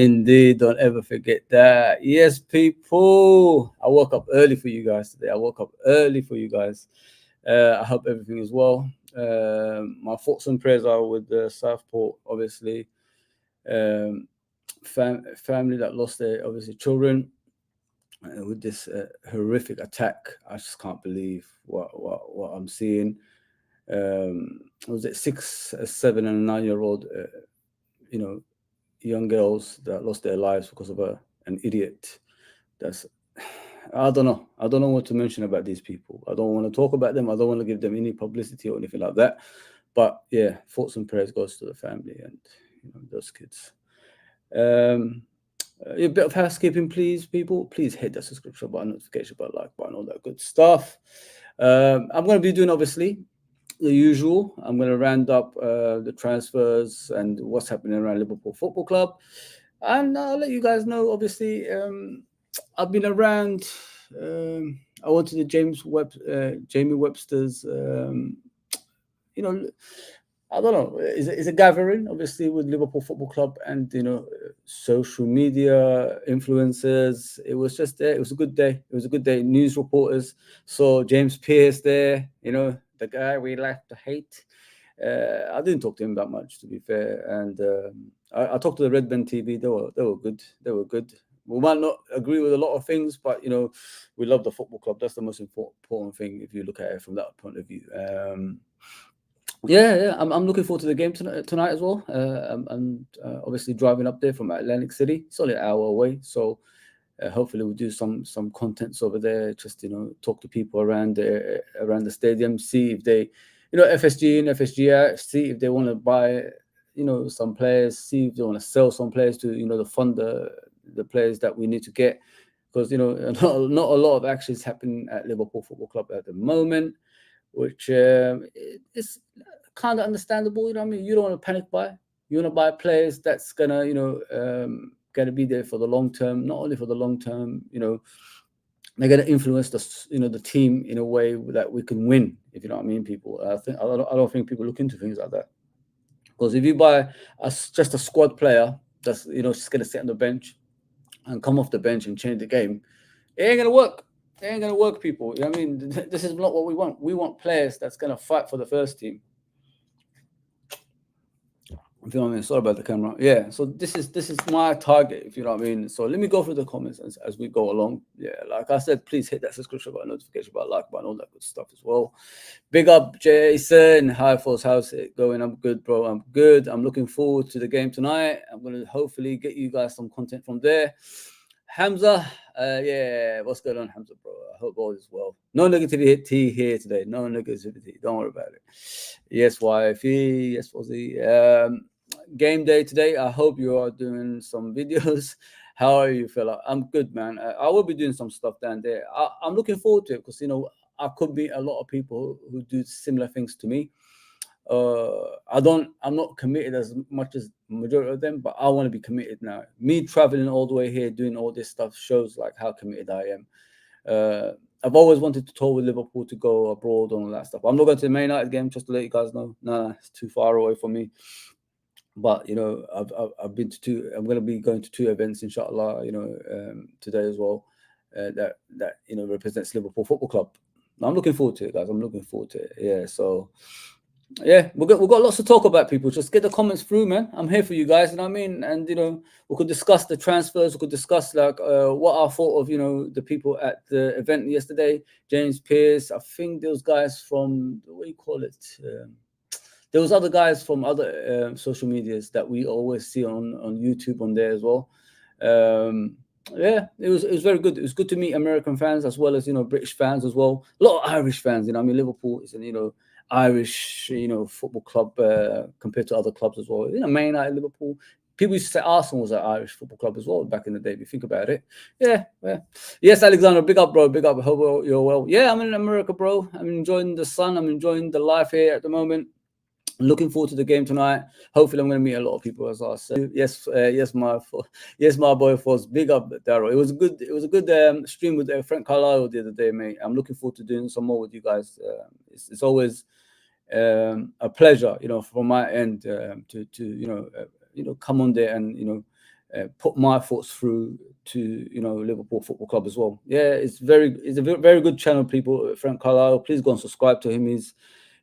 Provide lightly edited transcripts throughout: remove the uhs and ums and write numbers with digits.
Indeed, don't ever forget that. Yes, people. I woke up early for you guys today. I woke up early for you guys. I hope everything is well. My thoughts and prayers are with the Southport, obviously. Um, family that lost their obviously children with this horrific attack. I just can't believe what I'm seeing. Was it 6, 7, and 9-year-old? Young girls that lost their lives because of an idiot. That's I don't know. I don't know what to mention about these people. I don't want to talk about them. I don't want to give them any publicity or anything like that. But yeah, thoughts and prayers goes to the family and those kids. A bit of housekeeping, please, people. Please hit that subscription button, notification button, like button, all that good stuff. I'm going to be doing obviously the usual. I'm going to round up the transfers and what's happening around Liverpool Football Club, and I'll let you guys know. Obviously, I've been around. I went to the Jamie Webster's. I don't know. It's a gathering, obviously, with Liverpool Football Club and social media influencers. It was just there. It was a good day. It was a good day. News reporters saw James Pearce there. The guy we like to hate. I didn't talk to him that much, to be fair. And I talked to the Red Ben TV. They were good. They were good. We might not agree with a lot of things, but we love the football club. That's the most important thing if you look at it from that point of view. Yeah, I'm looking forward to the game tonight as well. I'm obviously driving up there from Atlantic City. It's only an hour away, so hopefully we'll do some contents over there. Just talk to people around the stadium, see if they, FSG and FSG out, see if they want to buy, some players, see if they want to sell some players to, to fund the players that we need to get, because not a lot of actions happening at Liverpool Football Club at the moment, which is kind of understandable. You know what I mean? You don't want to panic buy. You want to buy players that's gonna, gonna be there for the long term. Not only for the long term, they're gonna influence the team in a way that we can win. If you know what I mean, people. I don't think people look into things like that. Because if you buy just a squad player that's just gonna sit on the bench and come off the bench and change the game, it ain't gonna work. It ain't gonna work, people. You know what I mean? This is not what we want. We want players that's gonna fight for the first team. If you know what I mean. Sorry about the camera. Yeah. So this is my target, if you know what I mean. So let me go through the comments as we go along. Yeah, like I said, please hit that subscription button, notification button, like button, all that good stuff as well. Big up, Jason. Hi, Force. How's it going? I'm good, bro. I'm good. I'm looking forward to the game tonight. I'm gonna hopefully get you guys some content from there. Hamza, yeah, what's going on, Hamza, bro? I hope all is well. No negativity here today. No negativity. Don't worry about it. Yes, wifey. Yes, Fozzy. Game day today. I hope you are doing some videos. How are you, fella? I'm good, man. I will be doing some stuff down there. I'm looking forward to it because I could meet a lot of people who do similar things to me. I'm not committed as much as majority of them, but I want to be committed now. Me traveling all the way here, doing all this stuff shows like how committed I am. I've always wanted to tour with Liverpool, to go abroad and all that stuff. I'm not going to the Man United game, just to let you guys know. No, it's too far away from me. But I've been to two. I'm going to be going to 2 events, inshallah. Today as well. That represents Liverpool Football Club. I'm looking forward to it, guys. I'm looking forward to it. Yeah. So. Yeah, we've got lots to talk about, people. Just get the comments through, man. I'm here for you guys, you know what I mean? And we could discuss the transfers. We could discuss like what I thought of the people at the event yesterday. James Pearce. I think those guys from, what do you call it? There was other guys from other social medias that we always see on YouTube on there as well. Yeah, it was very good. It was good to meet American fans as well as British fans as well. A lot of Irish fans. I mean, Liverpool is an Irish football club compared to other clubs as well. Man United, Liverpool. People used to say Arsenal was an Irish football club as well back in the day. If you think about it, yeah. Yes, Alexander, big up, bro. Big up. Hope you're well. Yeah, I'm in America, bro. I'm enjoying the sun. I'm enjoying the life here at the moment. I'm looking forward to the game tonight. Hopefully, I'm going to meet a lot of people, as I said. Yes, my boy Foz. Big up, Darryl. It was a good stream with Frank Carlisle the other day, mate. I'm looking forward to doing some more with you guys. It's always a pleasure, from my end, to come on there and put my thoughts through to Liverpool Football Club as well. Yeah, it's a very good channel, people. Frank Carlisle, please go and subscribe to him. He's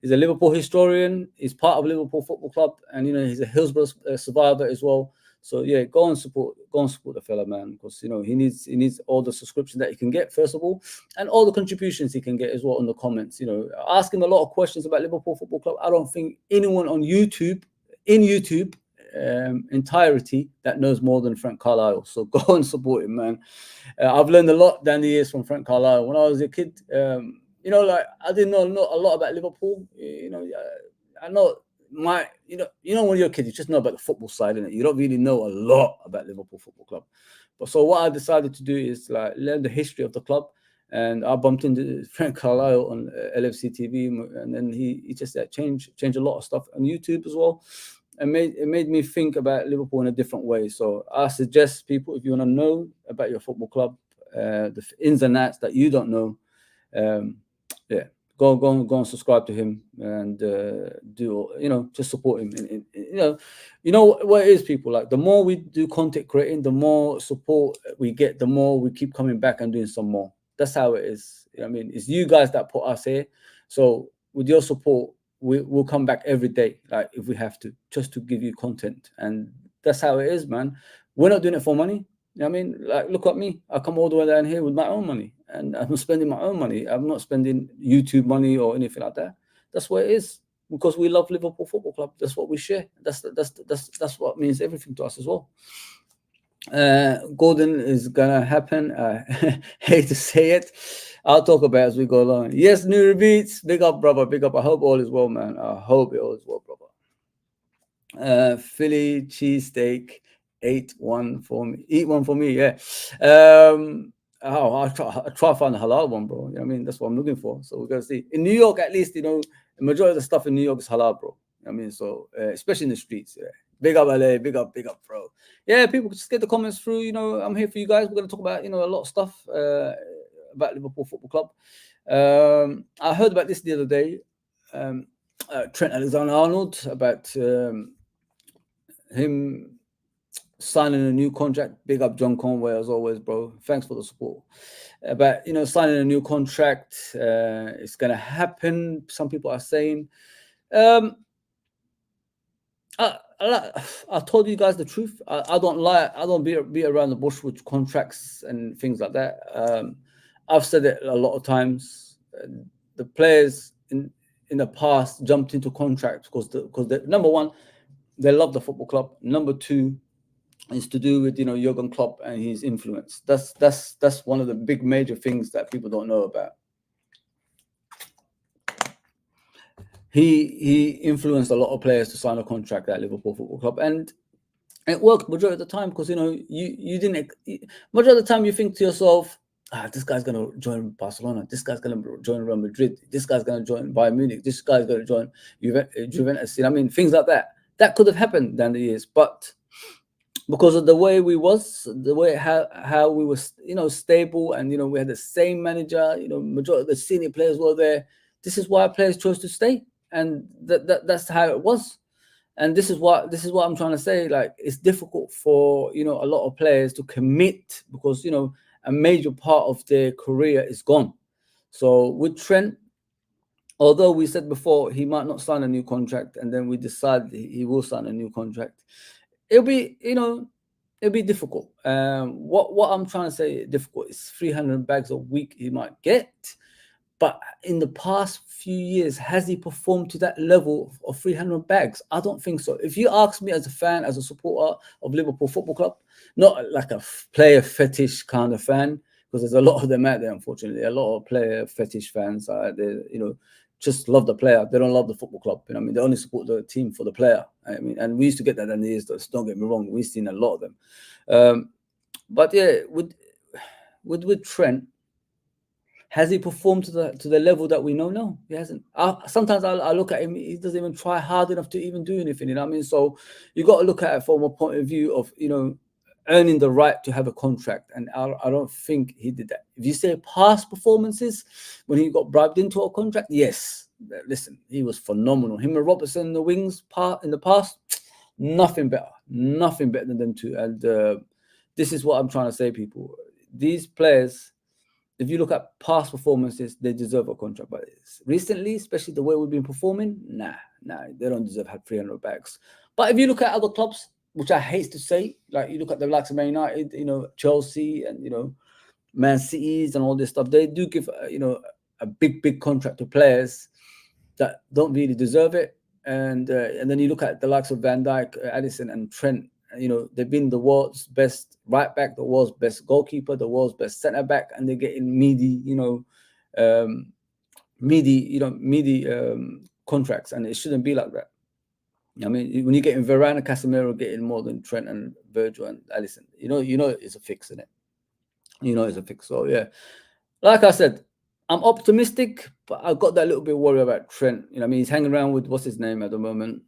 a Liverpool historian. He's part of Liverpool Football Club, and he's a Hillsborough survivor as well. So yeah, go and support the fella, man, because he needs all the subscription that he can get, first of all, and all the contributions he can get as well in the comments. Ask him a lot of questions about Liverpool Football Club. I don't think anyone on YouTube entirety that knows more than Frank Carlisle. So go and support him, man. I've learned a lot down the years from Frank Carlisle. When I was a kid, I didn't know a lot about Liverpool. I know when you're a kid, you just know about the football side, innit? You don't really know a lot about Liverpool Football Club. But so what I decided to do is learn the history of the club. And I bumped into Frank Carlisle on LFC TV, and then he just changed a lot of stuff on YouTube as well. And it made me think about Liverpool in a different way. So I suggest people, if you want to know about your football club, the ins and outs that you don't know, go and subscribe to him and just support him. What it is, people, like the more we do content creating, the more support we get, the more we keep coming back and doing some more. That's how it is. It's you guys that put us here. So with your support, we'll come back every day, like if we have to, just to give you content. And that's how it is, man. We're not doing it for money. Like, look at me. I come all the way down here with my own money, and I'm spending my own money. I'm not spending YouTube money or anything like that. That's what it is, because we love Liverpool Football Club. That's what we share. That's what means everything to us as well. Golden is gonna happen. I hate to say it. I'll talk about it as we go along. Yes, new beats. Big up, brother. Big up. I hope all is well, man. I hope it all is well, brother. Philly cheesesteak. Eat one for me. Yeah. I'll try to find a halal one, bro. That's what I'm looking for. So we're gonna see. In New York, at least, the majority of the stuff in New York is halal, bro. So especially in the streets. Yeah. Big up LA, big up, bro. Yeah, people, just get the comments through. I'm here for you guys. We're gonna talk about a lot of stuff about Liverpool Football Club. I heard about this the other day. Trent Alexander-Arnold, about him signing a new contract. Big up John Conway as always, bro. Thanks for the support. About signing a new contract. It's gonna happen. Some people are saying. I told you guys the truth. I don't lie. I don't beat around the bush with contracts and things like that. I've said it a lot of times. The players in the past jumped into contracts because number one, they love the football club. Number two, is to do with Jurgen Klopp and his influence. That's one of the big major things that people don't know about. He influenced a lot of players to sign a contract at Liverpool Football Club, and it worked majority of the time because you didn't. Majority of the time you think to yourself, this guy's gonna join Barcelona, this guy's gonna join Real Madrid, this guy's gonna join Bayern Munich, this guy's gonna join Juventus. Things like that. That could have happened down the years, but because of the way how we were, stable, and we had the same manager. Majority of the senior players were there. This is why players chose to stay, and that's how it was. And this is what I'm trying to say. Like, it's difficult for a lot of players to commit because a major part of their career is gone. So with Trent, although we said before he might not sign a new contract, and then we decided he will sign a new contract, it'll be difficult. What I'm trying to say difficult is 300 bags a week he might get. But in the past few years, has he performed to that level of 300 bags? I don't think so. If you ask me as a fan, as a supporter of Liverpool Football Club, not like a player fetish kind of fan, because there's a lot of them out there, unfortunately. A lot of player fetish fans they just love the player. They don't love the football club. They only support the team for the player. And we used to get that in the years. Don't get me wrong. We've seen a lot of them. But yeah, with Trent, has he performed to the level that we know? No, he hasn't. Sometimes I look at him, he doesn't even try hard enough to even do anything. So you got to look at it from a point of view of earning the right to have a contract, and I don't think he did that. If you say past performances when he got bribed into a contract, yes. Listen, he was phenomenal. Him and Robertson in the wings in the past, Nothing better than them two. And this is what I'm trying to say, people. These players, if you look at past performances, they deserve a contract. But recently, especially the way we've been performing, nah, they don't deserve to have 300 bags. But if you look at other clubs, which I hate to say, like you look at the likes of Man United, Chelsea, and Man Cities and all this stuff, they do give a big contract to players that don't really deserve it. And then you look at the likes of Van Dijk, Alisson, and Trent. They've been the world's best right back, the world's best goalkeeper, the world's best centre back, and they're getting meaty contracts, and it shouldn't be like that. I mean, when you're getting Varane and Casemiro getting more than Trent and Virgil and Alisson, it's a fix, isn't it? It's a fix. So yeah, like I said, I'm optimistic, but I've got that little bit worried about Trent. I mean, he's hanging around with what's his name at the moment,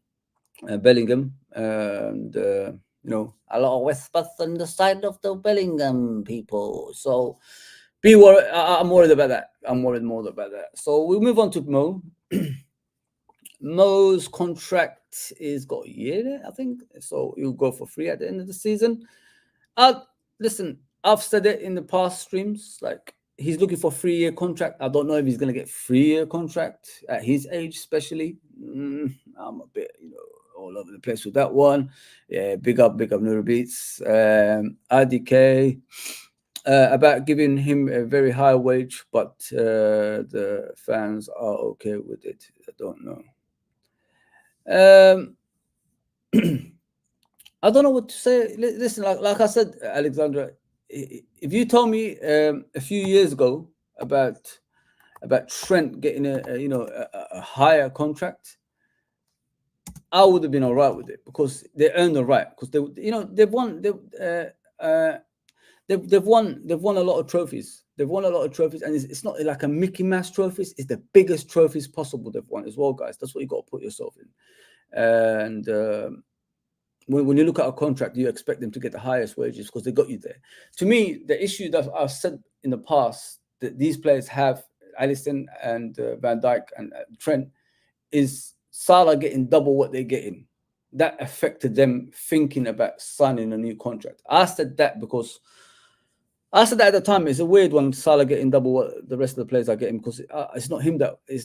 Bellingham, and a lot of whispers on the side of the Bellingham people. So be worried. I'm worried about that. I'm worried more about that. So we'll move on to Mo. Mo's contract is got a year, I think. So he'll go for free at the end of the season. Listen, I've said it in the past streams, like he's looking for a 3-year contract. I don't know if he's going to get 3-year contract at his age, especially. I'm a bit, all over the place with that one. Yeah, big up Nuru Beats. IDK about giving him a very high wage, but the fans are okay with it. I don't know. I don't know what to say. Listen, like I said, Alexandra, if you told me a few years ago about Trent getting a higher contract, I would have been all right with it, because they earned the right, because they've won a lot of trophies. They've won a lot of trophies, and it's not like a Mickey Mouse trophies. It's the biggest trophies possible they've won as well, guys. That's what you got to put yourself in. And when you look at a contract, you expect them to get the highest wages because they got you there. To me, the issue that I've said in the past that these players have, Alisson and Van Dijk and Trent, is Salah getting double what they're getting. That affected them thinking about signing a new contract. I said that because I said that at the time. It's a weird one, Salah getting double what the rest of the players are getting, because it's not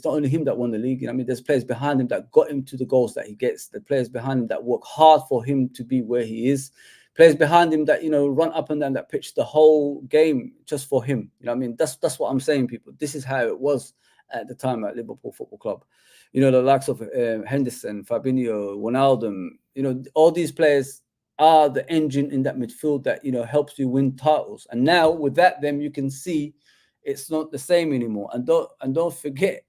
only him that won the league. I mean, there's players behind him that got him to the goals that he gets. The players behind him that work hard for him to be where he is. Players behind him that run up and down that pitch the whole game just for him. I mean, that's what I'm saying, people. This is how it was at the time at Liverpool Football Club. The likes of Henderson, Fabinho, Wijnaldum. All these players are the engine in that midfield that helps you win titles. And now with that, then you can see it's not the same anymore. And don't forget,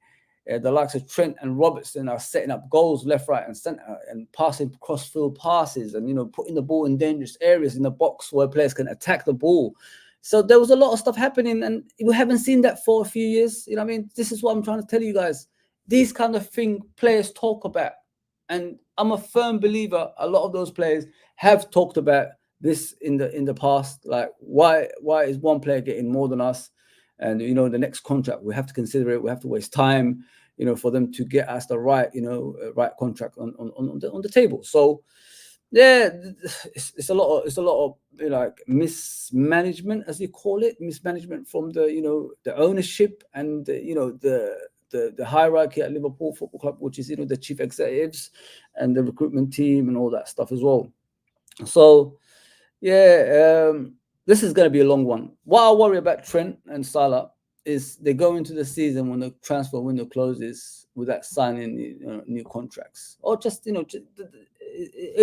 the likes of Trent and Robertson are setting up goals left, right, and centre, and passing cross-field passes, and putting the ball in dangerous areas in the box where players can attack the ball. So there was a lot of stuff happening, and we haven't seen that for a few years. I mean, this is what I'm trying to tell you guys. These kind of things players talk about. And I'm a firm believer a lot of those players have talked about this in the past. Like, why is one player getting more than us? And the next contract, we have to consider it. We have to waste time, for them to get us the right, right contract on the table. So yeah, it's a lot of like mismanagement, as you call it, mismanagement from the the ownership and the hierarchy at Liverpool Football Club, which is the chief executives and the recruitment team and all that stuff as well. So yeah, this is going to be a long one. What I worry about Trent and Salah is they go into the season when the transfer window closes without signing new contracts, or just it'll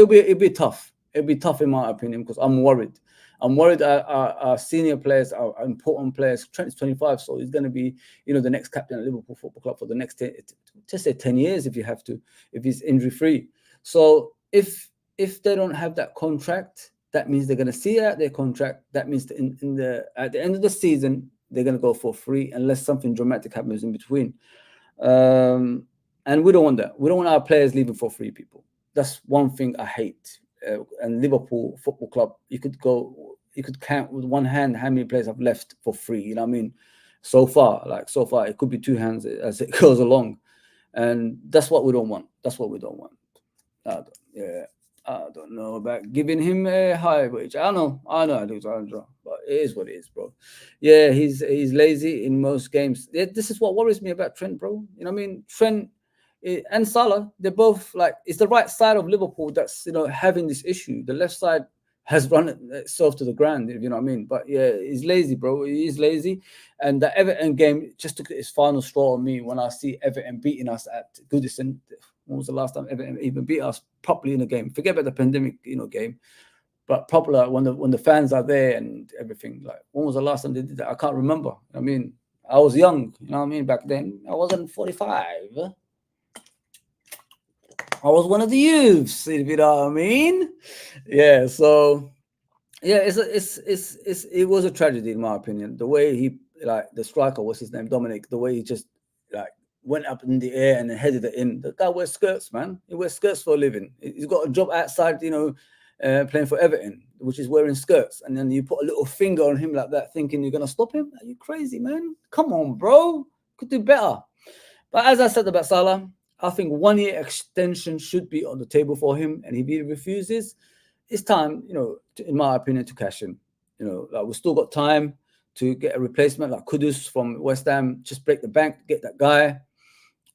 be tough. It'll be tough in my opinion, because I'm worried. I'm worried our senior players, our important players. Trent's 25, so he's going to be, the next captain at Liverpool Football Club for the next 10 years if you have to, if he's injury free. So if they don't have that contract, that means they're going to see out their contract. That means at the end of the season they're going to go for free unless something dramatic happens in between. And we don't want that. We don't want our players leaving for free, people. That's one thing I hate. And Liverpool Football Club, you could count with one hand how many players have left for free. I mean, so far, it could be two hands as it goes along, and that's what we don't want. That's what we don't want. Yeah. I don't know about giving him a high wage. I know, Alexandra, but it is what it is, bro. Yeah, he's lazy in most games. This is what worries me about Trent, bro. You know what I mean? Trent and Salah, they're both like it's the right side of Liverpool that's having this issue. The left side has run itself to the ground. You know what I mean? But yeah, he's lazy, bro. He's lazy, and the Everton game just took its final straw on me when I see Everton beating us at Goodison. When was the last time Everton even beat us properly in a game? Forget about the pandemic, game, but proper when the fans are there and everything. Like, when was the last time they did that? I can't remember. I mean, I was young, you know what I mean, back then. I wasn't 45. I was one of the youths, if you know what I mean. Yeah, so yeah, it was a tragedy in my opinion. The way he like the striker, what's his name, Dominic. The way he just like went up in the air and then headed it in. The guy wears skirts, man. He wears skirts for a living. He's got a job outside, playing for Everton, which is wearing skirts. And then you put a little finger on him like that, thinking you're gonna stop him. Are you crazy, man? Come on, bro. Could do better. But as I said about Salah, I think 1 year extension should be on the table for him. And if he refuses, it's time, in my opinion, to cash in. Like we've still got time to get a replacement like Kudus from West Ham. Just break the bank, get that guy,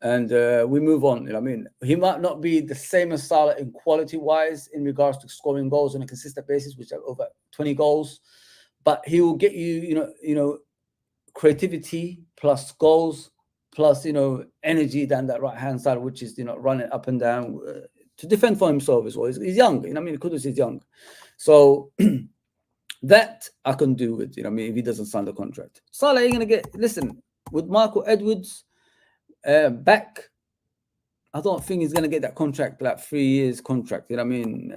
and we move on. You know what I mean? He might not be the same as Salah in quality-wise in regards to scoring goals on a consistent basis, which are over 20 goals, but he will get you, creativity plus goals plus energy down that right-hand side, which is running up and down to defend for himself as well. He's young, you know what I mean? Kudus is young, so that I can do with, you know what I mean, if he doesn't sign the contract. Salah ain't gonna listen, with Michael Edwards back, I don't think he's gonna get that contract, like 3 years contract, you know what I mean,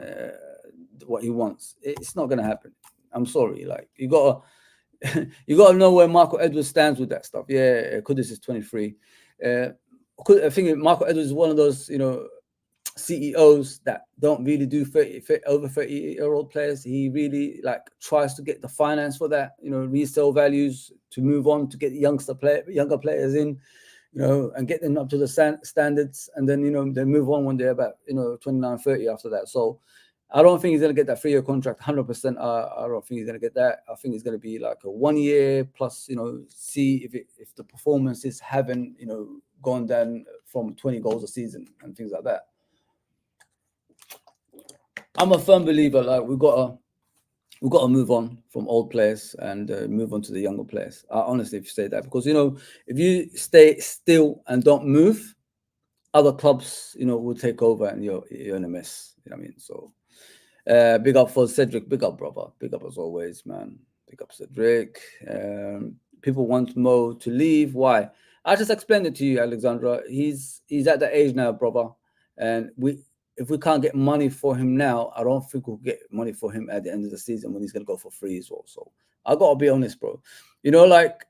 what he wants. It's not gonna happen. I'm sorry, like you gotta know where Michael Edwards stands with that stuff. Yeah, Kudus is 23. I think Michael Edwards is one of those, CEOs that don't really do over 30-year-old players. He really like tries to get the finance for that, resale values to move on to get younger players in, and get them up to the standards, and then they move on when they're about 29, 30 after that. So I don't think he's going to get that 3-year contract 100%. I don't think he's going to get that. I think it's going to be like a 1 year plus, see if the performances haven't, gone down from 20 goals a season and things like that. I'm a firm believer, like we've got to move on from old players and move on to the younger players. I honestly say that because, if you stay still and don't move, other clubs, will take over and you're in a mess. You know what I mean? So big up for Cedric. Big up, brother. Big up as always, man. Big up, Cedric. People want Mo to leave. Why? I just explained it to you, Alexandra. He's at that age now, brother. And if we can't get money for him now, I don't think we'll get money for him at the end of the season when he's going to go for free as well. So I got to be honest, bro. Like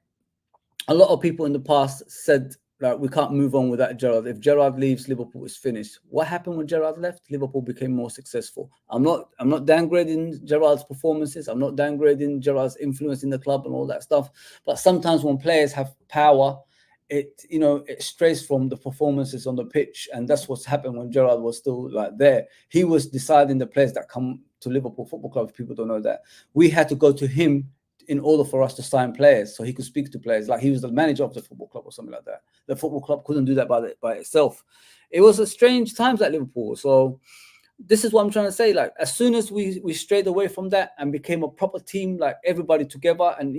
a lot of people in the past said, like, we can't move on without Gerrard. If Gerrard leaves, Liverpool is finished. What happened when Gerrard left? Liverpool became more successful. I'm not downgrading Gerrard's performances. I'm not downgrading Gerrard's influence in the club and all that stuff. But sometimes when players have power, it strays from the performances on the pitch, and that's what's happened when Gerrard was still like there. He was deciding the players that come to Liverpool Football Club. If people don't know that, we had to go to him in order for us to sign players, so he could speak to players. Like he was the manager of the football club or something like that. The football club couldn't do that by itself. It was a strange times at Liverpool. So this is what I'm trying to say. Like as soon as we strayed away from that and became a proper team, like everybody together, and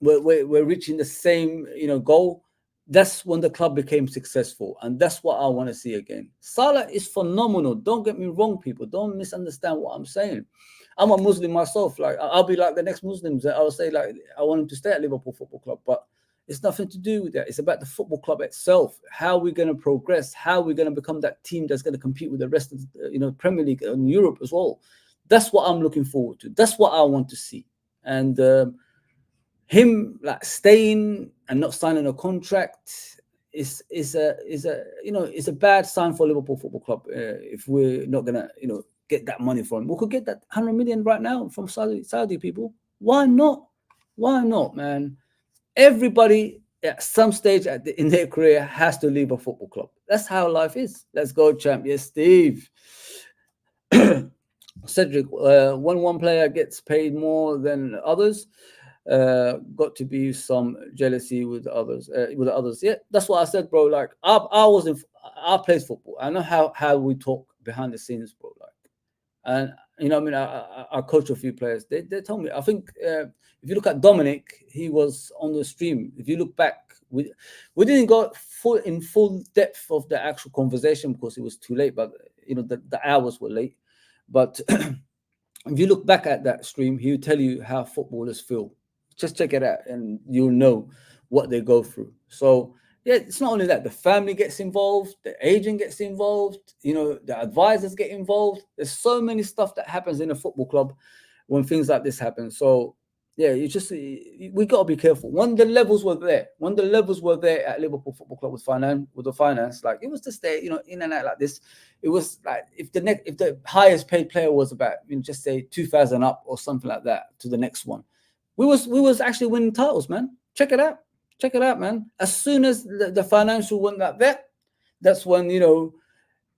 we're reaching the same goal, that's when the club became successful, and that's what I want to see again. Salah is phenomenal. Don't get me wrong, people. Don't misunderstand what I'm saying. I'm a Muslim myself. Like I'll be like the next Muslims. I'll say like I want him to stay at Liverpool Football Club, but it's nothing to do with that. It's about the football club itself. How we're going to progress. How we're going to become that team that's going to compete with the rest of Premier League and Europe as well. That's what I'm looking forward to. That's what I want to see. And him like staying and not signing a contract is a bad sign for Liverpool Football Club. If we're not gonna get that money from him, we could get that 100 million right now from Saudi people. Why not? Why not, man? Everybody at some stage in their career has to leave a football club. That's how life is. Let's go, champ. Yes, Steve. Cedric, when one player gets paid more than others, got to be some jealousy with others. With the others, yeah, that's what I said, bro. Like I played football. I know how we talk behind the scenes, bro. Like, and you know, I mean, I coach a few players. They told me. I think if you look at Dominic, he was on the stream. If you look back, we didn't go full depth of the actual conversation because it was too late. But you know, the hours were late. But if you look back at that stream, he will tell you how footballers feel. Just check it out, and you'll know what they go through. So yeah, it's not only that. The family gets involved, the agent gets involved, you know, the advisors get involved. There's so many stuff that happens in a football club when things like this happen. So yeah, we got to be careful. When the levels were there at Liverpool Football Club with the finance, like it was to stay, you know, in and out like this. It was like if the highest paid player was about, you know, just say 2,000 up or something like that to the next one, we was actually winning titles, man. Check it out, man. As soon as the financial went like that, that's when, you know,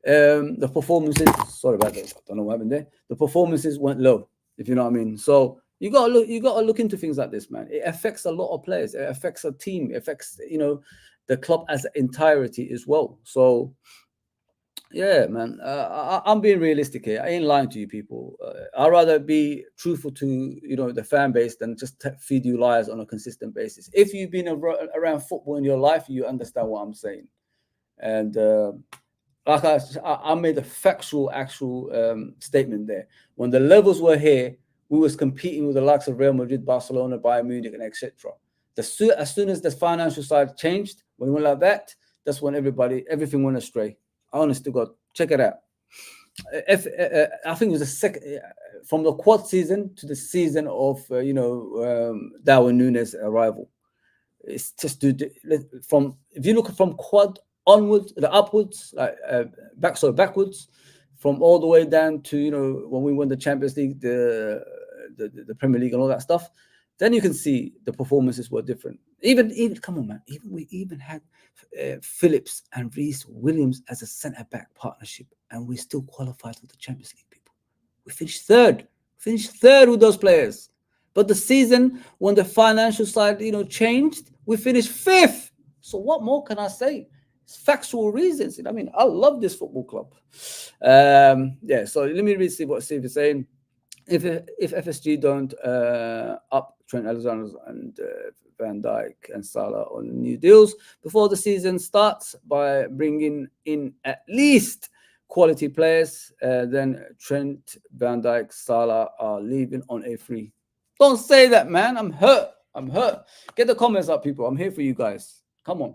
the performances. Sorry about that. I don't know what happened there. The performances went low, if you know what I mean. So you gotta look into things like this, man. It affects a lot of players. It affects a team. It affects, you know, the club as an entirety as well. So yeah, man. I'm being realistic here. I ain't lying to you people. I'd rather be truthful to, you know, the fan base than just feed you lies on a consistent basis. If you've been around football in your life, you understand what I'm saying. And like I made a factual, actual statement there. When the levels were here, we was competing with the likes of Real Madrid, Barcelona, Bayern Munich, and etc. As soon as the financial side changed, when we went like that, that's when everything went astray. Honest to God, check it out. I think it was the second from the quad season to the season of Darwin Nunes' arrival. It's just from if you look from quad onwards, the upwards, like backwards, from all the way down to, you know, when we won the Champions League, the Premier League, and all that stuff. Then you can see the performances were different. Even come on, man. We even had Phillips and Reece Williams as a centre back partnership, and we still qualified for the Champions League. People, we finished third. With those players. But the season when the financial side, you know, changed, we finished fifth. So what more can I say? It's factual reasons. I mean, I love this football club. Yeah. So let me see what Steve is saying. If FSG don't up Trent Alexander and Van Dijk and Salah on new deals before the season starts by bringing in at least quality players, then Trent, Van Dijk, Salah are leaving on a free. Don't say that, man. I'm hurt. Get the comments up, people. I'm here for you guys. Come on.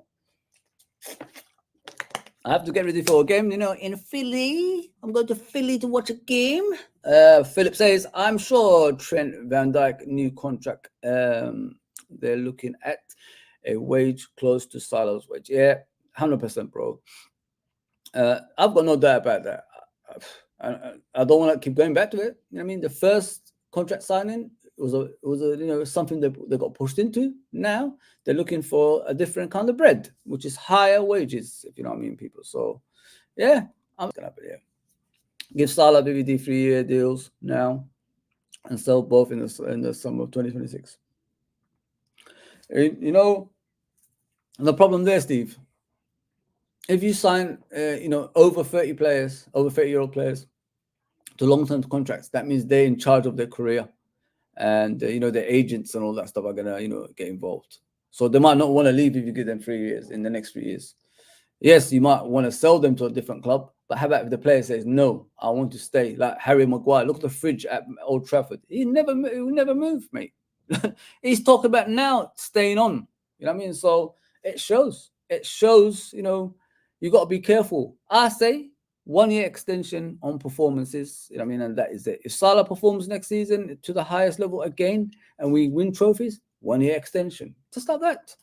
I have to get ready for a game, you know, in Philly. I'm going to Philly to watch a game. Philip says, I'm sure Trent Van Dijk new contract. They're looking at a wage close to Salah's wage. Yeah, 100%, bro. I've got no doubt about that. I don't want to keep going back to it. You know what I mean? The first contract signing was a you know, something they got pushed into. Now they're looking for a different kind of bread, which is higher wages, if you know what I mean, people. So yeah, I'm gonna be here. Give Salah BBD 3-year deals now and sell both in the summer of 2026. You know, the problem there, Steve, if you sign you know, over 30-year-old players to long-term contracts, that means they're in charge of their career. And you know, the agents and all that stuff are gonna, you know, get involved. So they might not want to leave if you give them 3 years in the next 3 years. Yes, you might want to sell them to a different club, but how about if the player says, no, I want to stay? Like Harry Maguire, look at the fridge at Old Trafford. He will never move, mate. He's talking about now staying on. You know what I mean? So it shows, you know, you got to be careful. I say 1-year extension on performances. You know what I mean? And that is it. If Salah performs next season to the highest level again and we win trophies, 1-year extension. Just like that.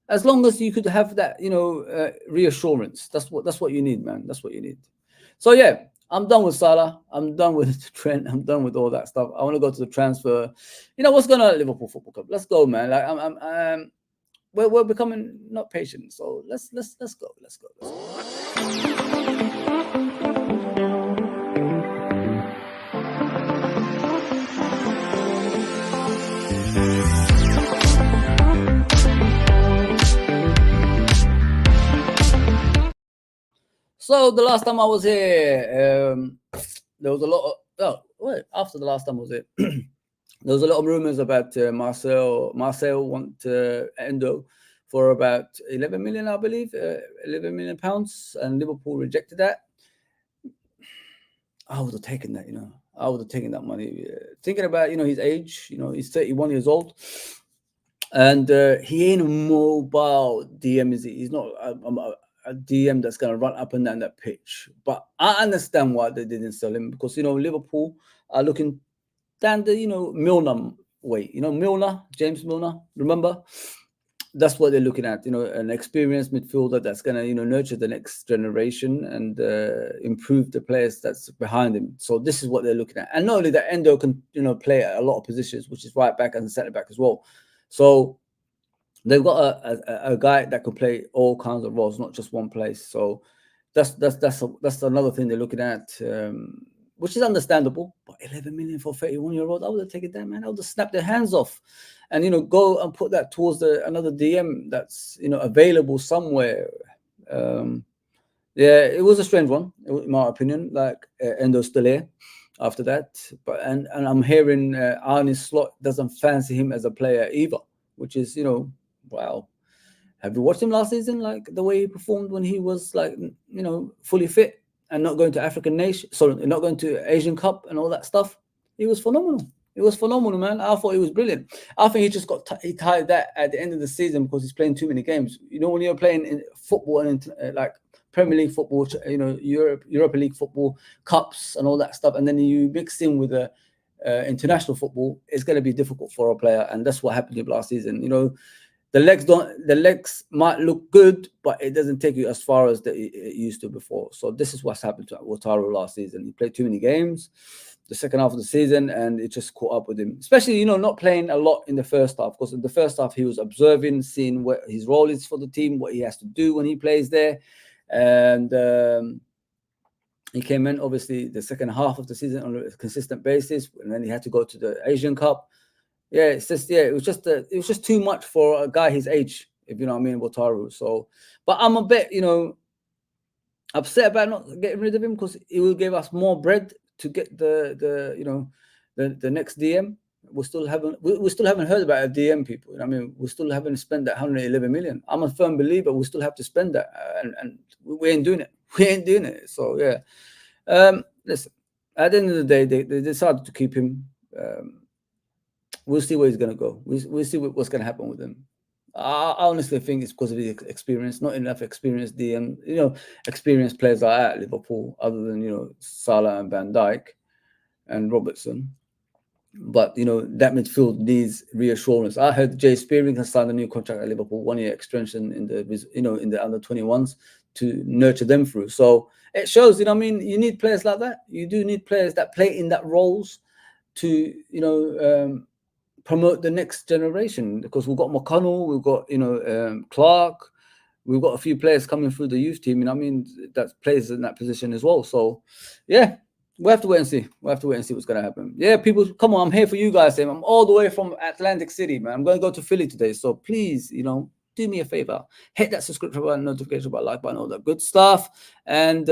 As long as you could have that, you know, reassurance. That's what you need, man. That's what you need. So yeah, I'm done with Salah. I'm done with Trent. I'm done with all that stuff. I want to go to the transfer. You know, what's going on at Liverpool Football Club? Let's go, man. Like we're becoming not patient. So let's go. So the last time I was here, there was a lot of after the last time I was here, there was a lot of rumors about Marcel want Endo for about 11 million, I believe, 11 million pounds, and Liverpool rejected that. I would have taken that, I would have taken that money. Thinking about, his age, he's 31 years old, and he ain't a mobile DM, is he? He's not a DM that's going to run up and down that pitch. But I understand why they didn't sell him, because, Liverpool are looking down the, Milner way. Milner, James Milner, remember? That's what they're looking at, an experienced midfielder that's going to, nurture the next generation and improve the players that's behind him. So this is what they're looking at. And not only that, Endo can, play a lot of positions, which is right back and centre back as well. So they've got a guy that can play all kinds of roles, not just one place. So that's another thing they're looking at, which is understandable. But 11 million for 31-year-old, I would have taken that, man. I would have snapped their hands off, and go and put that towards another DM that's available somewhere. Yeah, it was a strange one, in my opinion. Like Endo's still here after that, but and I'm hearing Arne Slot doesn't fancy him as a player either, which is wow. Have you watched him last season? Like the way he performed when he was like fully fit and not going to African nation, sorry, not going to Asian Cup and all that stuff. He was phenomenal. It was phenomenal, man. I thought he was brilliant. I think he just got he tied that at the end of the season because he's playing too many games. When you're playing in football and like Premier League football, Europa League football, cups and all that stuff, and then you mix in with the international football, it's going to be difficult for a player, and that's what happened to him last season. The legs might look good, but it doesn't take you as far as it used to before. So this is what's happened to Wataru last season. He played too many games the second half of the season, and it just caught up with him. Especially, not playing a lot in the first half, because in the first half he was observing, seeing what his role is for the team, what he has to do when he plays there, and he came in obviously the second half of the season on a consistent basis, and then he had to go to the Asian Cup. Yeah, it's just it was just too much for a guy his age, if you know what I mean, Wataru. So, but I'm a bit upset about not getting rid of him, because it will give us more bread to get the next DM. We still haven't heard about a DM, people. We still haven't spent that 111 million. I'm a firm believer we still have to spend that, and we ain't doing it. We ain't doing it. So yeah, listen. At the end of the day, they decided to keep him. We'll see where he's going to go. We'll see what's going to happen with him. I honestly think it's because of his experience. Not enough experienced DM. Experienced players are at Liverpool, other than Salah and Van Dijk and Robertson. But that midfield needs reassurance. I heard Jay Spearing has signed a new contract at Liverpool, 1-year extension in the under 21s to nurture them through. So it shows. You need players like that. You do need players that play in that roles to promote the next generation, because we've got McConnell, we've got Clark, we've got a few players coming through the youth team, that plays in that position as well. So yeah, we have to wait and see. What's going to happen. Yeah, people, come on, I'm here for you guys. I'm all the way from Atlantic City, man. I'm going to go to Philly today, so please, do me a favor, hit that subscription button, notification button, like button, all that good stuff, and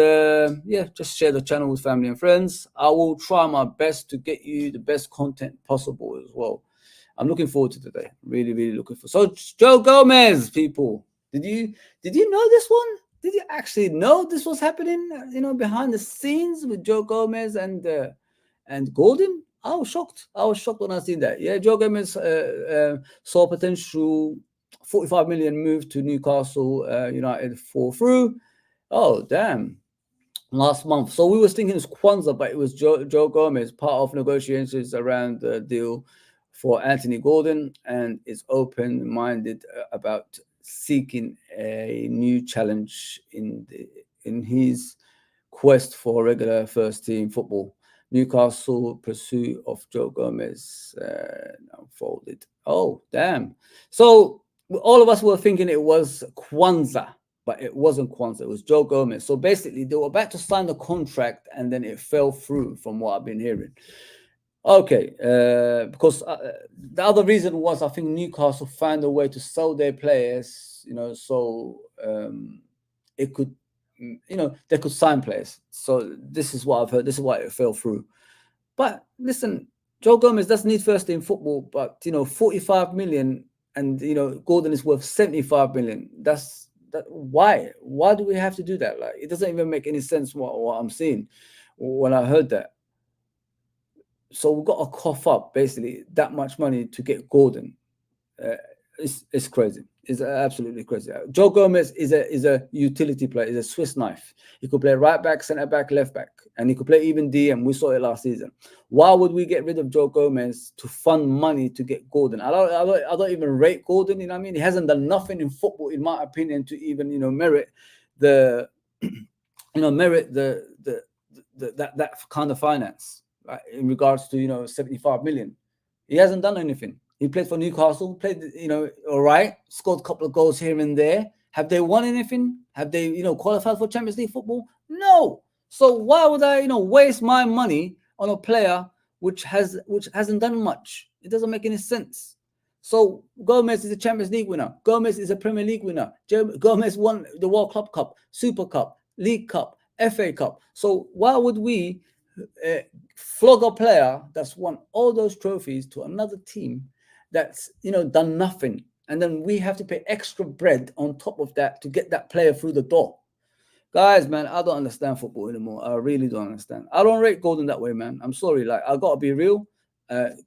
just share the channel with family and friends. I will try my best to get you the best content possible as well. I'm looking forward to today. Really, really looking forward. So Joe Gomez, people, did you know this one? Did you actually know this was happening? Behind the scenes with Joe Gomez and Gordon. I was shocked. When I seen that. Yeah, Joe Gomez saw potential 45 million move to Newcastle United fall through. Oh damn! Last month. So we was thinking it was Kwanzaa, but it was Joe Gomez, part of negotiations around the deal for Anthony Gordon, and is open-minded about seeking a new challenge in his quest for regular first-team football. Newcastle pursuit of Joe Gomez unfolded. Oh, damn. So all of us were thinking it was Kwanzaa, but it wasn't Kwanzaa. It was Joe Gomez. So basically, they were about to sign the contract, and then it fell through, from what I've been hearing. Okay, because the other reason was I think Newcastle found a way to sell their players, so it could, they could sign players. So this is what I've heard. This is why it fell through. But listen, Joe Gomez doesn't need first team football, but 45 million, and Gordon is worth 75 million. That's that. Why? Why do we have to do that? Like, it doesn't even make any sense what I'm seeing when I heard that. So we've got to cough up basically that much money to get Gordon. It's crazy. It's absolutely crazy. Joe Gomez is a utility player. He's a Swiss knife. He could play right back, centre back, left back, and he could play even DM. We saw it last season. Why would we get rid of Joe Gomez to fund money to get Gordon? I don't even rate Gordon. You know what I mean? He hasn't done nothing in football, in my opinion, to even merit the merit that kind of finance, right, in regards to 75 million. He hasn't done anything. He played for Newcastle, played all right, scored a couple of goals here and there. Have they won anything? Have they qualified for Champions League football? No. So why would I waste my money on a player which hasn't done much? It doesn't make any sense. So Gomez is a Champions League winner. Gomez is a Premier League winner. Gomez won the World Club Cup, Super Cup, League Cup, FA Cup. So why would we flog a player that's won all those trophies to another team that's done nothing, and then we have to pay extra bread on top of that to get that player through the door? Guys, man, I don't understand football anymore. I really don't understand. I don't rate Gordon that way, man. I'm sorry. Like, I gotta be real.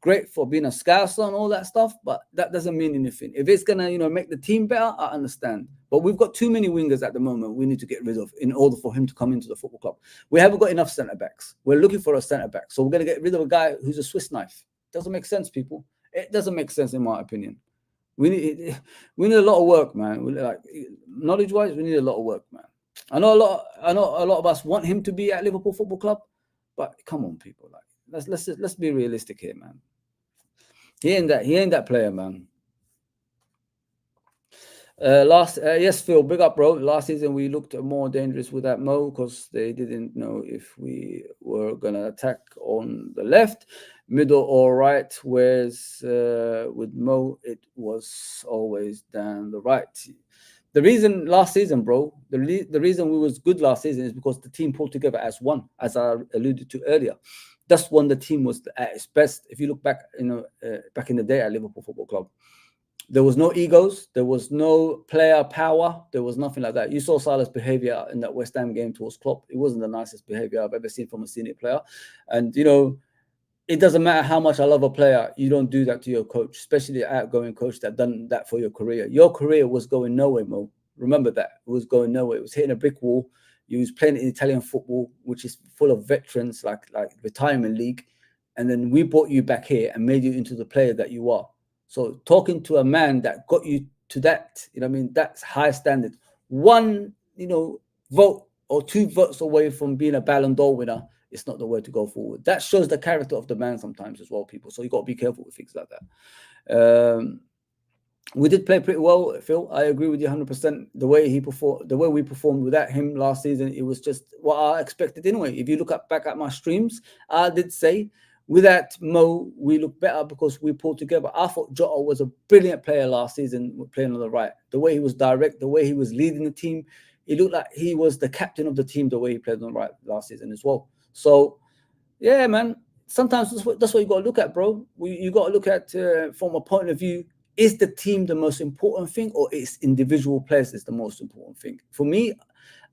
Great for being a scouser and all that stuff, but that doesn't mean anything. If it's gonna make the team better, I understand. But we've got too many wingers at the moment we need to get rid of in order for him to come into the football club. We haven't got enough centre backs. We're looking for a centre back, so we're gonna get rid of a guy who's a Swiss knife. Doesn't make sense, people. It doesn't make sense, in my opinion. We need a lot of work, man. Knowledge-wise, we need a lot of work, man. I know a lot of us want him to be at Liverpool Football Club, but come on, people. Like, let's be realistic here, man. He ain't that player, man. Yes, Phil, big up, bro. Last season we looked more dangerous with that Mo because they didn't know if we were gonna attack on the left, middle, or right. Whereas with Mo, it was always down the right. The reason last season, bro, the reason we was good last season is because the team pulled together as one, as I alluded to earlier. That's when the team was at its best. If you look back, back in the day at Liverpool Football Club, there was no egos, there was no player power, there was nothing like that. You saw Salah's behavior in that West Ham game towards Klopp. It wasn't the nicest behavior I've ever seen from a senior player. And it doesn't matter how much I love a player, you don't do that to your coach, especially the outgoing coach that done that for your career. Your career was going nowhere, Mo. Remember that. It was going nowhere. It was hitting a brick wall. You was playing in Italian football, which is full of veterans, like retirement league. And then we brought you back here and made you into the player that you are. So talking to a man that got you to that, that's high standard. One, vote or 2 votes away from being a Ballon d'Or winner, it's not the way to go forward. That shows the character of the man sometimes as well, people. So you got to be careful with things like that. We did play pretty well, Phil. I agree with you 100%. The way we performed without him last season, it was just what I expected anyway. If you look back at my streams, I did say without Mo, we look better because we pulled together. I thought Jota was a brilliant player last season, playing on the right. The way he was direct, the way he was leading the team, it looked like he was the captain of the team, the way he played on the right last season as well. So, yeah, man, sometimes that's what you got to look at, bro. You got to look at from a point of view, is the team the most important thing, or is individual players is the most important thing? For me,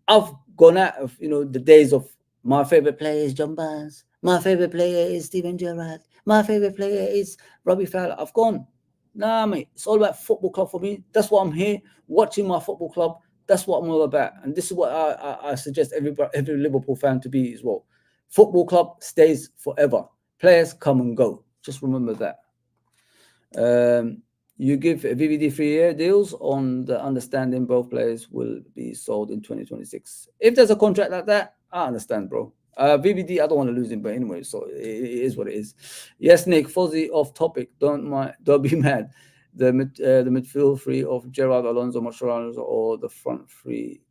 I've gone out of the days of my favorite player is John Barnes, my favorite player is Steven Gerrard, my favorite player is Robbie Fowler. I've gone, nah, mate. It's all about football club for me. That's why I'm here, watching my football club. That's what I'm all about, and this is what I suggest every Liverpool fan to be as well. Football club stays forever. Players come and go. Just remember that. You give VVD 3-year deals on the understanding both players will be sold in 2026. If there's a contract like that, I understand, bro. VVD, I don't want to lose him, but anyway, so it is what it is. Yes, Nick, Fozzy, off topic. Don't be mad. The midfield three of Gerrard, Alonso, Mascherano, or the front three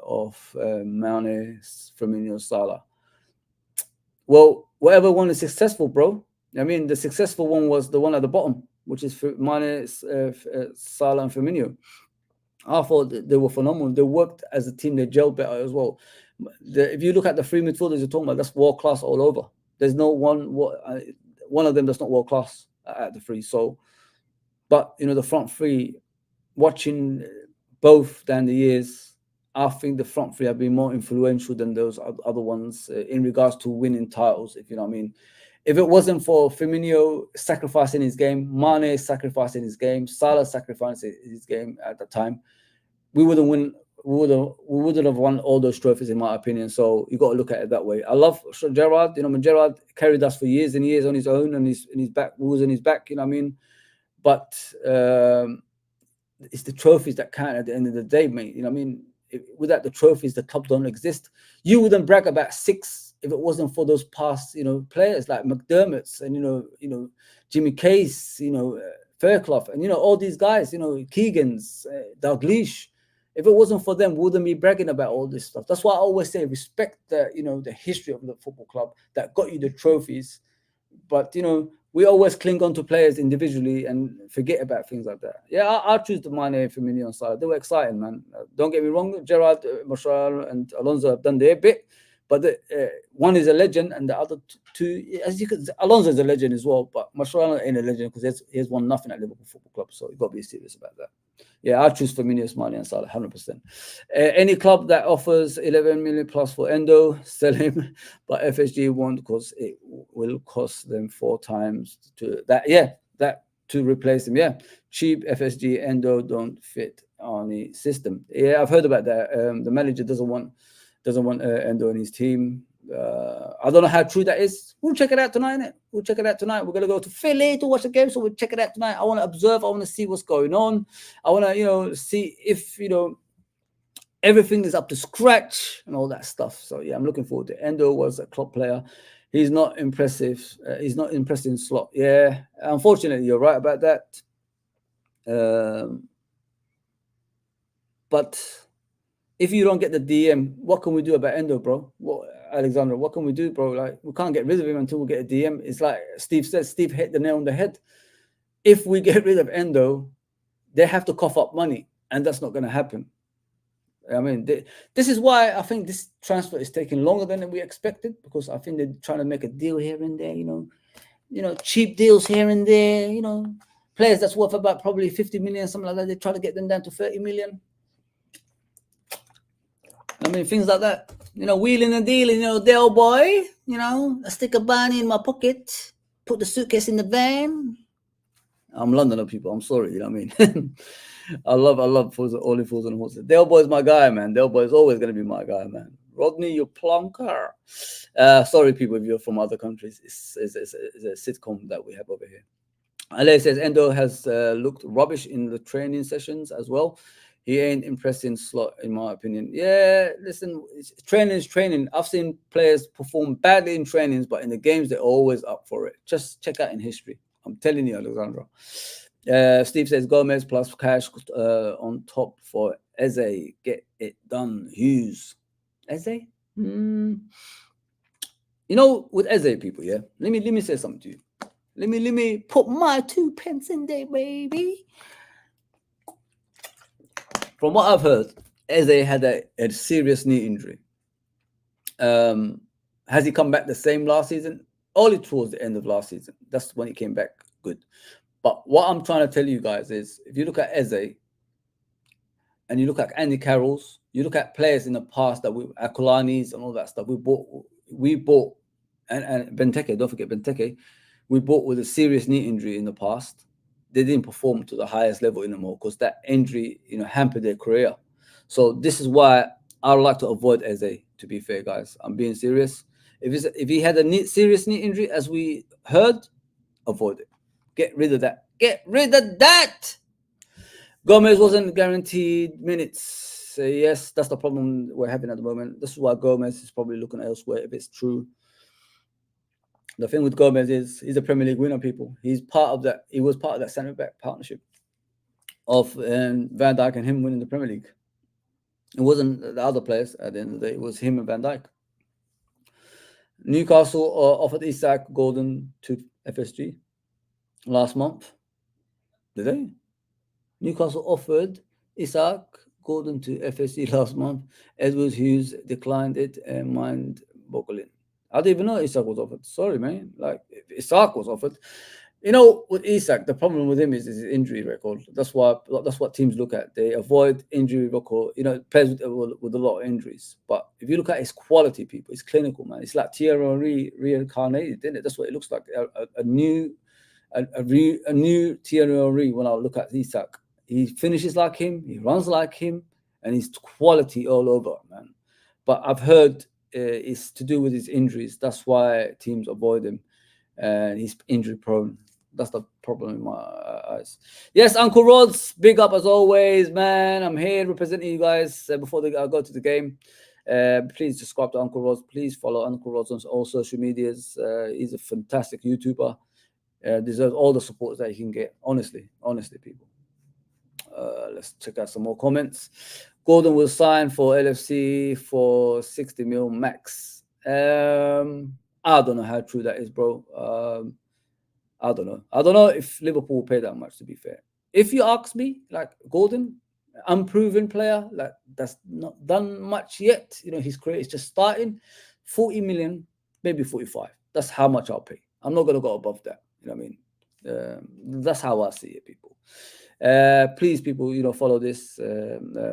of Mane, Firmino, Salah. Well, whatever one is successful, bro. I mean, the successful one was the one at the bottom, which is Mane, Salah, and Firmino. I thought they were phenomenal. They worked as a team. They gelled better as well. If you look at the three midfielders you're talking about, that's world class all over. There's no one of them that's not world class at the three. So, but the front three, watching both down the years, I think the front three have been more influential than those other ones in regards to winning titles, if you know what I mean. If it wasn't for Firmino sacrificing his game, Mane sacrificing his game, Salah sacrificing his game at the time, we wouldn't win. We wouldn't have won all those trophies, in my opinion. So you got to look at it that way. I love Gerrard. When Gerrard carried us for years and years on his own, and his back, we was on his back. You know what I mean? But it's the trophies that count at the end of the day, mate. You know what I mean? Without the trophies, the club don't exist. You wouldn't brag about 6 if it wasn't for those past, players like McDermott's and Jimmy Case, Fairclough, and all these guys, Keegan's, Dalglish. If it wasn't for them, we wouldn't be bragging about all this stuff. That's why I always say respect the history of the football club that got you the trophies. But we always cling on to players individually and forget about things like that. Yeah, I'll choose the Mane, Firmino, and Salah. They were exciting, man. Don't get me wrong. Gerrard, Mascherano, and Alonso have done their bit, but one is a legend, and the other two, Alonso is a legend as well, but Mascherano ain't a legend because he has won nothing at Liverpool Football Club, so you've got to be serious about that. Yeah, I'll choose Firmino, Mane, and Salah, 100%. Any club that offers 11 million plus for Endo, sell him, but FSG won't because it will cost them 4 times to replace him. Yeah, cheap FSG Endo don't fit on the system. Yeah, I've heard about that. The manager doesn't want Endo in his team. I don't know how true that is. We'll check it out tonight, innit? We're going to go to Philly to watch the game, so we'll check it out tonight. I want to observe. I want to see what's going on. I want to, see if, everything is up to scratch and all that stuff. So, yeah, I'm looking forward to it. Endo was a club player. He's not impressive. He's not impressed in slot. Yeah, unfortunately, you're right about that. But if you don't get the DM, what can we do about Endo, bro? Alexander, what can we do, bro? Like, we can't get rid of him until we get a DM. It's like Steve said, Steve hit the nail on the head. If we get rid of Endo, they have to cough up money, and that's not going to happen. I mean, this is why I think this transfer is taking longer than we expected, because I think they're trying to make a deal here and there, cheap deals here and there, players that's worth about probably 50 million, something like that. They try to get them down to 30 million. I mean, things like that. Wheeling and dealing, Dale boy, I stick a bunny in my pocket, put the suitcase in the van. I'm Londoner people. I'm sorry, you know what I mean? I love Only Fools and Horses. Dale boy's my guy, man. Dale boy's always going to be my guy, man. Rodney, you plonker. Sorry, people, if you're from other countries. It's a sitcom that we have over here. Ale says Endo has looked rubbish in the training sessions as well. He ain't impressing slot, in my opinion. Yeah, listen, training is training. I've seen players perform badly in trainings, but in the games, they're always up for it. Just check out in history. I'm telling you, Alexandra. Steve says Gomez plus cash on top for Eze. Get it done. Hughes. Eze? With Eze, people, yeah? Let me say something to you. Let me put my 2 pence in there, baby. From what I've heard, Eze had a serious knee injury. Has he come back the same last season? Only towards the end of last season. That's when he came back good. But what I'm trying to tell you guys is, if you look at Eze and you look at Andy Carroll's, you look at players in the past that Akulani's and all that stuff, we bought, and Benteke, don't forget Benteke, we bought with a serious knee injury in the past. They didn't perform to the highest level anymore because that injury, hampered their career. So this is why I would like to avoid Eze, to be fair, guys. I'm being serious. If he had a serious knee injury, as we heard, avoid it. Get rid of that. Get rid of that. Gomez wasn't guaranteed minutes. Yes, that's the problem we're having at the moment. This is why Gomez is probably looking elsewhere, if it's true. The thing with Gomez is he's a Premier League winner, people. He was part of that centre-back partnership of Van Dijk and him winning the Premier League. It wasn't the other players at the end of the day. It was him and Van Dijk. Newcastle offered Isak Gordon to FSG last month. Did they? Newcastle offered Isak Gordon to FSG last month. Edward Hughes declined it and mind-boggling. I didn't even know Isak was offered. Sorry, man. Like, if Isak was offered. You know, with Isak, the problem with him is his injury record. That's what teams look at. They avoid injury record. You know, players with a lot of injuries. But if you look at his quality, people, it's clinical, man. It's like Thierry Henry reincarnated, isn't it? That's what it looks like. A new Thierry Henry. When I look at Isak, he finishes like him, he runs like him, and he's quality all over, man. But I've heard it's to do with his injuries. That's why teams avoid him, and he's injury prone. That's the problem in my eyes. Yes, Uncle Rod's, big up as always, man. I'm here representing you guys before I go to the game. Please subscribe to Uncle Rod's. Please follow Uncle Rod's on all social medias. He's a fantastic YouTuber. Deserves all the support that he can get. Honestly, people. Let's check out some more comments. Gordon will sign for LFC for 60 mil max. I don't know how true that is, bro. I don't know if Liverpool will pay that much, to be fair. If you ask me, like Gordon, unproven player, like that's not done much yet. You know, his career is just starting. 40 million, maybe 45. That's how much I'll pay. I'm not going to go above that. You know what I mean? That's how I see it, people. Please, people, you know, follow this.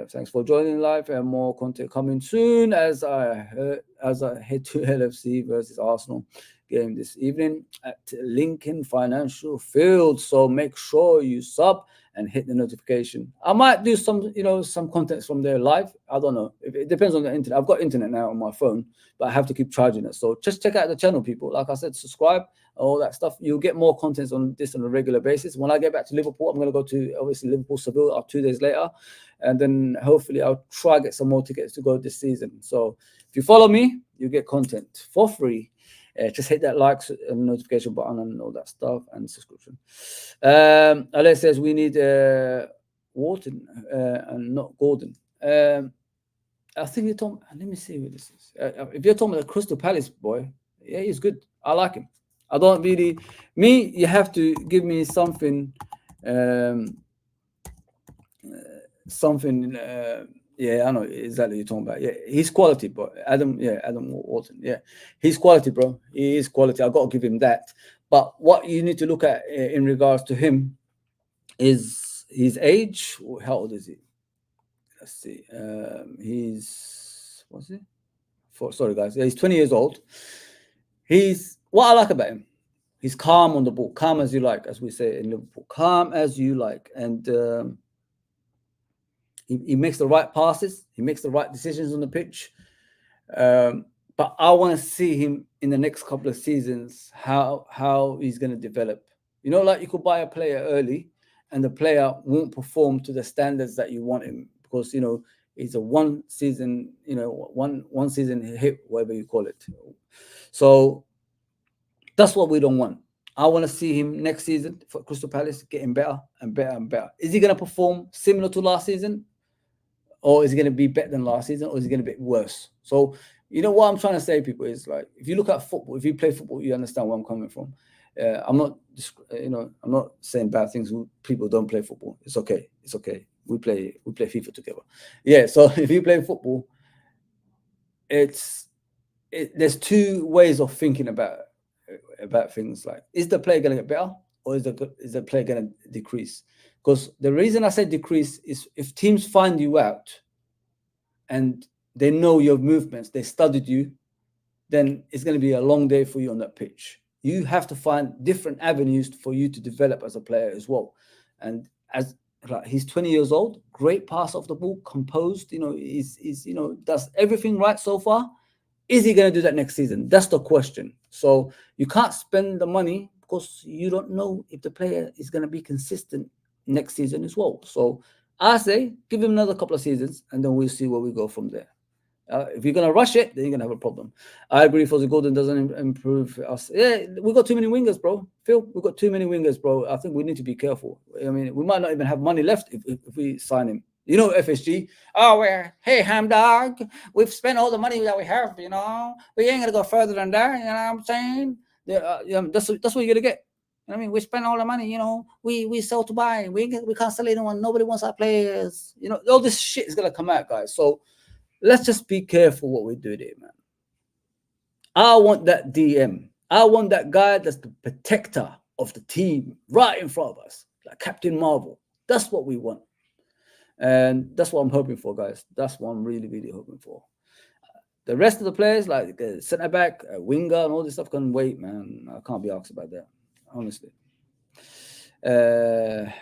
Thanks for joining live, and more content coming soon as I head to LFC versus Arsenal game this evening at Lincoln Financial Field. So make sure you sub and hit the notification. I might do some, you know, some content from there live. I don't know. It depends on the internet. I've got internet now on my phone, but I have to keep charging it. So just check out the channel, people. Like I said, subscribe, all that stuff. You'll get more content on this on a regular basis. When I get back to Liverpool, I'm going to go to, obviously, Liverpool Seville 2 days later. And then hopefully I'll try to get some more tickets to go this season. So if you follow me, you get content for free. Just hit that like and notification button and all that stuff, and subscription. Alex says we need Wharton and not Gordon. I think you're talking. Let me see who this is. If you're talking about the Crystal Palace boy, yeah, he's good. I like him. I don't really. You have to give me something. Yeah, I know exactly what you're talking about. Yeah, he's quality, bro. Adam Walton. Yeah, he's quality, bro. He is quality. I got to give him that. But what you need to look at in regards to him is his age. How old is he? Let's see. What's he? Sorry, guys. Yeah, he's 20 years old. What I like about him. He's calm on the ball, calm as you like, as we say in Liverpool, calm as you like, and. He makes the right passes. He makes the right decisions on the pitch. But I want to see him in the next couple of seasons, how he's going to develop. You know, like you could buy a player early and the player won't perform to the standards that you want him because, you know, it's a one season hit, whatever you call it. So that's what we don't want. I want to see him next season for Crystal Palace getting better and better and better. Is he going to perform similar to last season? Or is it going to be better than last season, or is it going to be worse? So, you know what I'm trying to say, people, is like, if you look at football, if you play football, you understand where I'm coming from. I'm not saying bad things. People don't play football. It's okay. We play FIFA together. Yeah. So if you play football, there's two ways of thinking about things. Like, is the player going to get better, or is the player going to decrease? Because the reason I say decrease is if teams find you out and they know your movements, they studied you, then it's going to be a long day for you on that pitch. You have to find different avenues for you to develop as a player as well. And as he's 20 years old, great pass off the ball, composed, you know, he's does everything right so far. Is he going to do that next season? That's the question. So you can't spend the money because you don't know if the player is going to be consistent next season as well. So I say give him another couple of seasons and then we'll see where we go from there. If you're going to rush it, then you're going to have a problem. I agree. Fozzie Gordon doesn't improve us. Yeah, we've got too many wingers, bro. Phil, we've got too many wingers, bro. I think we need to be careful. I mean, we might not even have money left if we sign him. You know, FSG. Oh, hey, ham dog. We've spent all the money that we have. You know, we ain't gonna go further than that. You know what I'm saying? That's what you're gonna get. You know what I mean, we spend all the money. You know, we sell to buy. We can't sell anyone. Nobody wants our players. You know, all this shit is gonna come out, guys. So let's just be careful what we do there, man. I want that DM. I want that guy that's the protector of the team right in front of us, like Captain Marvel. That's what we want. And that's what I'm hoping for, guys. That's what I'm really, really hoping for. The rest of the players, like centre back, winger, and all this stuff, can wait, man. I can't be asked about that, honestly. There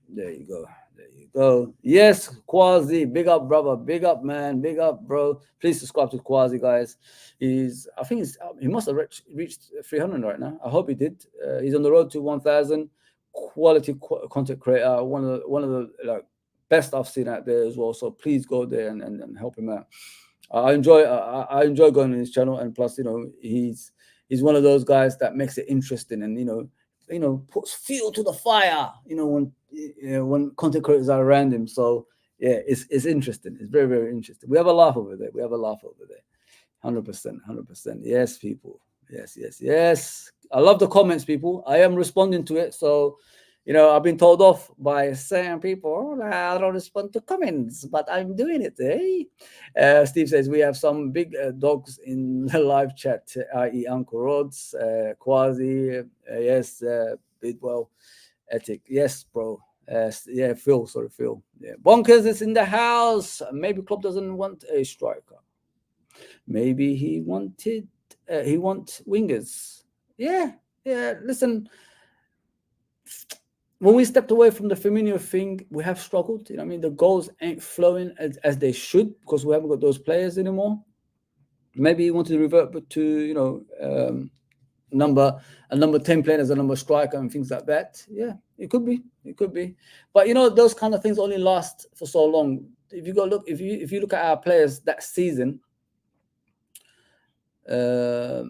you go. There you go. Yes, Quasi, big up, brother. Big up, man. Big up, bro. Please subscribe to Quasi, guys. I think he must have reached 300 right now. I hope he did. He's on the road to 1,000. Quality content creator. One of the like best I've seen out there as well. So please go there and help him out. I enjoy going on his channel, and plus, you know, he's one of those guys that makes it interesting, and you know, puts fuel to the fire. You know, when content creators are around him. So yeah, it's interesting. It's very, very interesting. We have a laugh over there. 100%. Yes, people. Yes. I love the comments, people. I am responding to it. So, you know, I've been told off by certain people. I don't respond to comments, but I'm doing it. Steve says we have some big dogs in the live chat, i.e. Uncle Rods, Quasi, yes, Bidwell, Ethic. Yes, bro. Yeah, Phil. Yeah. Bonkers is in the house. Maybe Klopp doesn't want a striker. Maybe he wants wingers. Yeah. Listen, when we stepped away from the Firmino thing, we have struggled. You know what I mean? The goals ain't flowing as they should because we haven't got those players anymore. Maybe he wanted to revert to, you know, number 10 player as a number striker and things like that. Yeah, it could be. But you know, those kind of things only last for so long. If you look at our players that season, for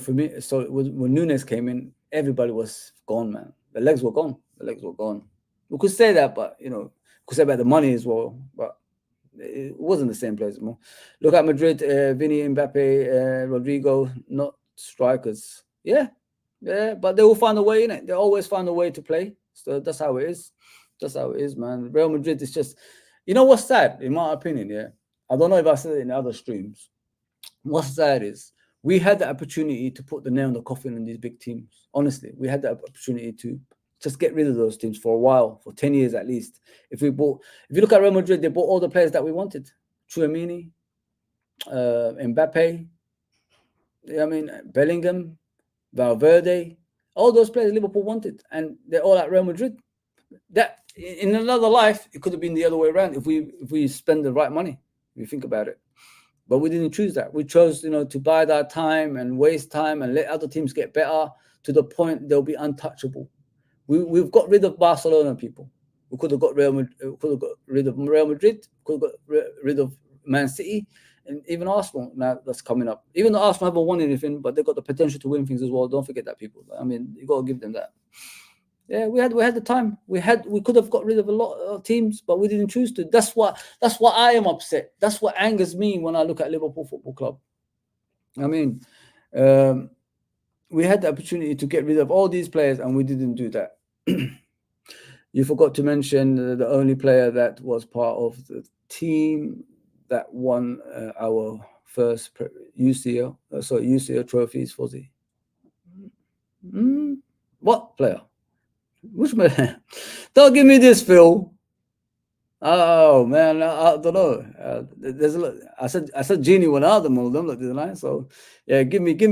me, so when Nunes came in, everybody was gone, man. The legs were gone. We could say that, but you know, could say about the money as well, but it wasn't the same players anymore. Look at Madrid, Vini, Mbappe, Rodrigo, not strikers. Yeah, but they will find a way in it. They always find a way to play. So that's how it is. Man. Real Madrid is just, you know what's sad, in my opinion, yeah? I don't know if I said it in other streams. What's sad is we had the opportunity to put the nail in the coffin in these big teams. Honestly, we had the opportunity to just get rid of those teams for a while, for 10 years at least. If you look at Real Madrid, they bought all the players that we wanted. Tchouaméni, Mbappe, I mean, Bellingham, Valverde, all those players Liverpool wanted, and they're all at Real Madrid. That in another life, it could have been the other way around if we spend the right money, if you think about it. But we didn't choose that. We chose, you know, to buy that time and waste time and let other teams get better to the point they'll be untouchable. We've got rid of Barcelona, people. We could have got rid of Real Madrid, could have got rid of Man City, and even Arsenal now that's coming up. Even though Arsenal haven't won anything, but they've got the potential to win things as well. Don't forget that, people. I mean, you got to give them that. Yeah, we had the time. We could have got rid of a lot of teams, but we didn't choose to. That's what I am upset. That's what angers me when I look at Liverpool Football Club. I mean, we had the opportunity to get rid of all these players, and we didn't do that. You forgot to mention the only player that was part of the team that won our first UCL trophies, Fozzy. What player? Which man? Don't give me this, Phil. Oh man, I don't know. There's a lot. I said Genie went out of them, didn't I? So yeah, give me. Beep.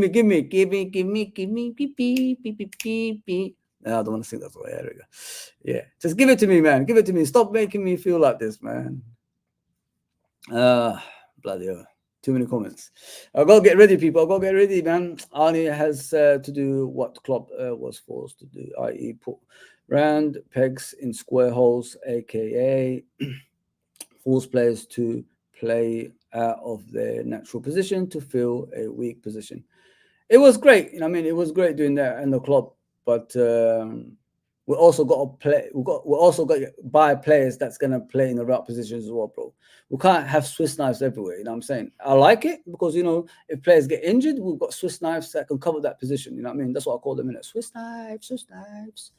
No, I don't want to sing that way. There we go. Yeah, just give it to me, man. Give it to me. Stop making me feel like this, man. Bloody hell. Too many comments. I'll go get ready, people. I'll go get ready, man. Arnie has to do what Klopp was forced to do, i.e. put round pegs in square holes, aka force players to play out of their natural position to fill a weak position. It was great. You know, I mean, it was great doing that in the club, but we also got to play. We also got to buy players that's gonna play in the right positions as well, bro. We can't have Swiss knives everywhere. You know what I'm saying? I like it because if players get injured, we've got Swiss knives that can cover that position. You know what I mean? That's what I call them, innit? Swiss knives, Swiss knives.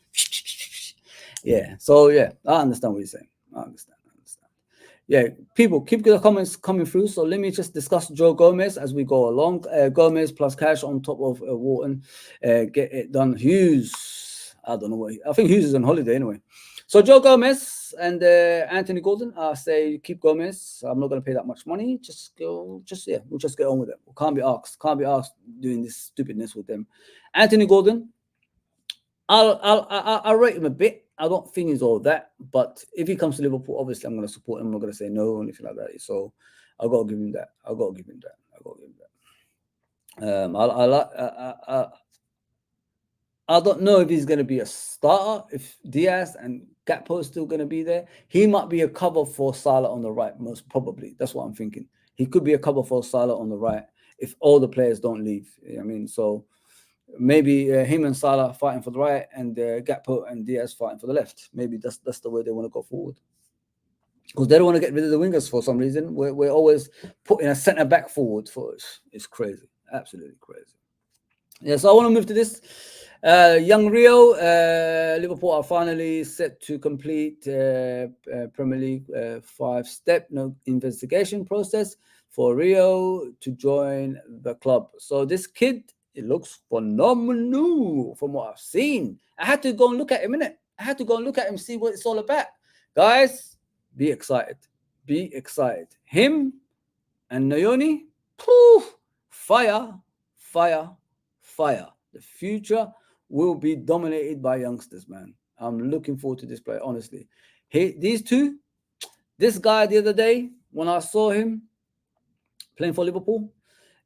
Yeah. So yeah, I understand what you're saying. I understand. Yeah, people, keep the comments coming through. So let me just discuss Joe Gomez as we go along. Gomez plus cash on top of Wharton. Get it done. Hughes, I don't know I think Hughes is on holiday anyway. So Joe Gomez and Anthony Gordon, I say keep Gomez. I'm not going to pay that much money. We'll just get on with it. We can't be asked doing this stupidness with them. Anthony Gordon, I'll rate him a bit. I don't think he's all that, but if he comes to Liverpool, obviously I'm going to support him. I'm not going to say no or anything like that. So I got to give him that. I don't know if he's going to be a starter. If Diaz and Gakpo is still going to be there, he might be a cover for Salah on the right, most probably. That's what I'm thinking. He could be a cover for Salah on the right if all the players don't leave. I mean, so maybe him and Salah fighting for the right, and Gakpo and Diaz fighting for the left. Maybe that's the way they want to go forward. Because they don't want to get rid of the wingers for some reason. We're always putting a centre back forward for us. It's crazy, absolutely crazy. Yeah, so I want to move to this. Young Rio, Liverpool are finally set to complete Premier League 5-step investigation process for Rio to join the club. So this kid, it looks phenomenal from what I've seen. I had to go and look at him, innit? I had to go and look at him, see what it's all about. Guys, be excited. Be excited. Him and Nayoni, poof, fire. The future will be dominated by youngsters, man. I'm looking forward to this play, honestly. These two, this guy the other day, when I saw him playing for Liverpool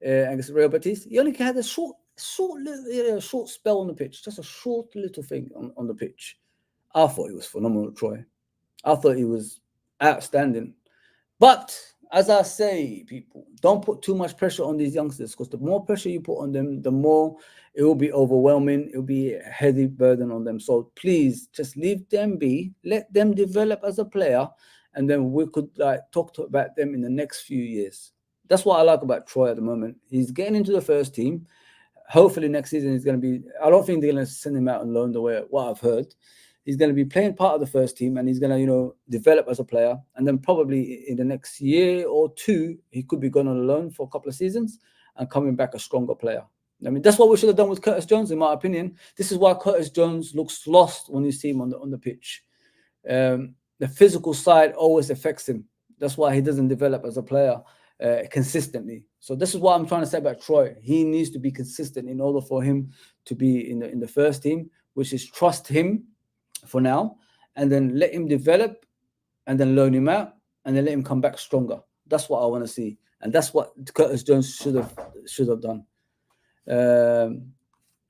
against Real Betis, he only had a short spell on the pitch, just a short little thing on the pitch. I thought he was phenomenal, Troy. I thought he was outstanding. But as I say, people, don't put too much pressure on these youngsters, because the more pressure you put on them, the more it will be overwhelming. It will be a heavy burden on them. So please just leave them be, let them develop as a player, and then we could talk about them in the next few years. That's what I like about Troy at the moment. He's getting into the first team. Hopefully next season he's going to be, I don't think they're going to send him out on loan the way what I've heard. He's going to be playing part of the first team, and he's going to, develop as a player. And then probably in the next year or two, he could be going on loan for a couple of seasons and coming back a stronger player. I mean, that's what we should have done with Curtis Jones, in my opinion. This is why Curtis Jones looks lost when you see him on the pitch. The physical side always affects him. That's why he doesn't develop as a player consistently. So this is what I'm trying to say about Troy. He needs to be consistent in order for him to be in the first team, which is trust him for now, and then let him develop, and then loan him out, and then let him come back stronger. That's what I want to see, and that's what Curtis Jones should have done. Yeah,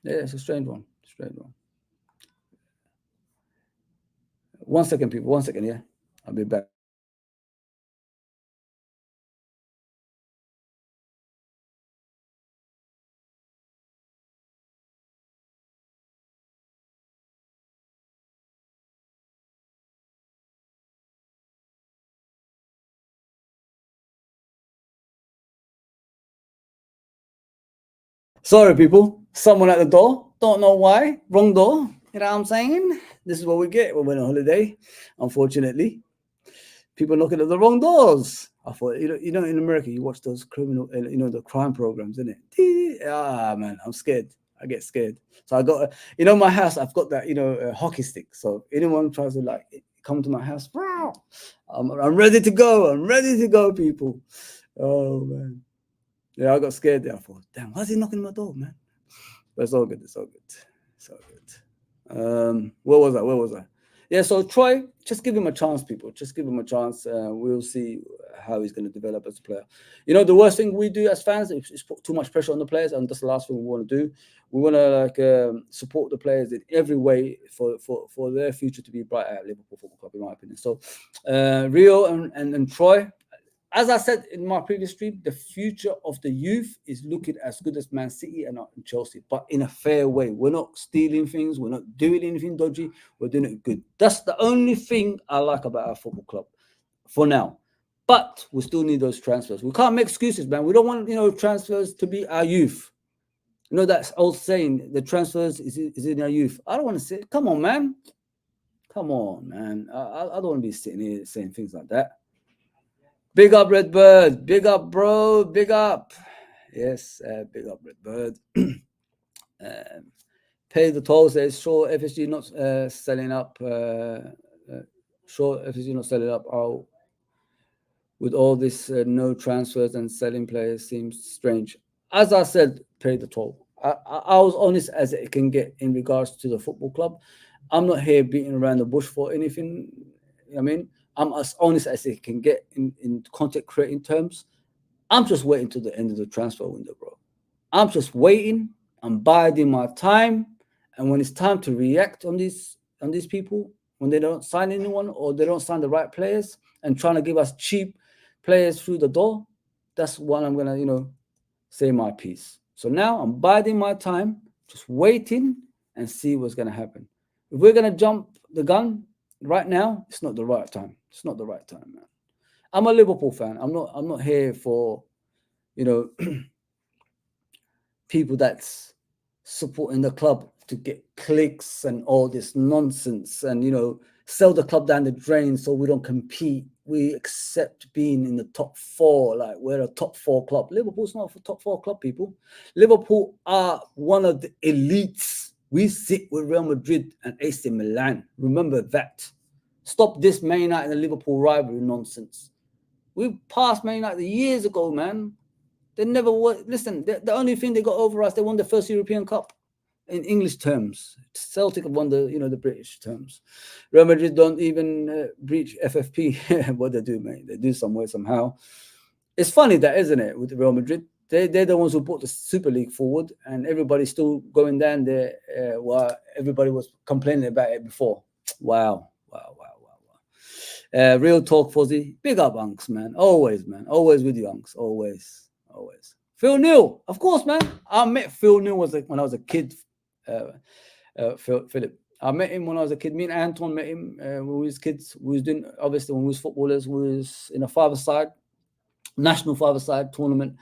it's a strange one. One second, people. 1 second. Yeah, I'll be back. Sorry, people. Someone at the door. Don't know why. Wrong door. You know what I'm saying? This is what we get when we're on holiday, unfortunately. People knocking at the wrong doors. I thought, in America, you watch those criminal, the crime programs, isn't it? Man, I'm scared. I get scared. So I got, my house, I've got that, a hockey stick. So anyone tries to come to my house, I'm ready to go. I'm ready to go, people. Oh, man. Yeah, I got scared there. I thought, damn, why's he knocking on my door, man? But it's all good. Where was I? Yeah, so Troy, just give him a chance, people. Just give him a chance. We'll see how he's going to develop as a player. The worst thing we do as fans is put too much pressure on the players, and that's the last thing we want to do. We want to support the players in every way for their future to be bright at Liverpool Football Club, in my opinion. So Rio and Troy, as I said in my previous stream, the future of the youth is looking as good as Man City and Chelsea, but in a fair way. We're not stealing things. We're not doing anything dodgy. We're doing it good. That's the only thing I like about our football club for now. But we still need those transfers. We can't make excuses, man. We don't want, transfers to be our youth. That old saying, the transfers is in our youth. I don't want to say, come on, man. Come on, man. I don't want to be sitting here saying things like that. Big up, Redbird. Big up, bro. Big up. Yes, big up, Redbird. Pay the toll says, sure, FSG not selling up. Sure, FSG not selling up. With all this no transfers and selling players seems strange. As I said, pay the toll. I was honest as it can get in regards to the football club. I'm not here beating around the bush for anything. I mean, I'm as honest as it can get in content creating terms. I'm just waiting till the end of the transfer window, bro. I'm just waiting. I'm biding my time. And when it's time to react on these people, when they don't sign anyone or they don't sign the right players and trying to give us cheap players through the door, that's when I'm gonna, say my piece. So now I'm biding my time, just waiting and see what's gonna happen. If we're gonna jump the gun right now, it's not the right time. It's not the right time, man. I'm a Liverpool fan. I'm not here for, people that's supporting the club to get clicks and all this nonsense and, sell the club down the drain so we don't compete. We accept being in the top four, like we're a top four club. Liverpool's not a top four club, people. Liverpool are one of the elites. We sit with Real Madrid and AC Milan. Remember that. Stop this Man United and Liverpool rivalry nonsense. We passed Man United years ago, man. They never won. Listen, the only thing they got over us, they won the first European Cup. In English terms, Celtic won the British terms. Real Madrid don't even breach FFP. What they do, mate, they do somewhere somehow. It's funny that, isn't it, with Real Madrid? They're the ones who brought the Super League forward, and everybody's still going down there while everybody was complaining about it before. Wow. Real talk, Fozzy. Big up, Unks, man. Always, man. Always with you, Unks. Always. Phil Neal, of course, man. I met Phil Neal when I was a kid. Philip. I met him when I was a kid. Me and Anton met him when we was kids. We was doing, obviously, when we was footballers, we was in a five-a-side, national five-a-side tournament,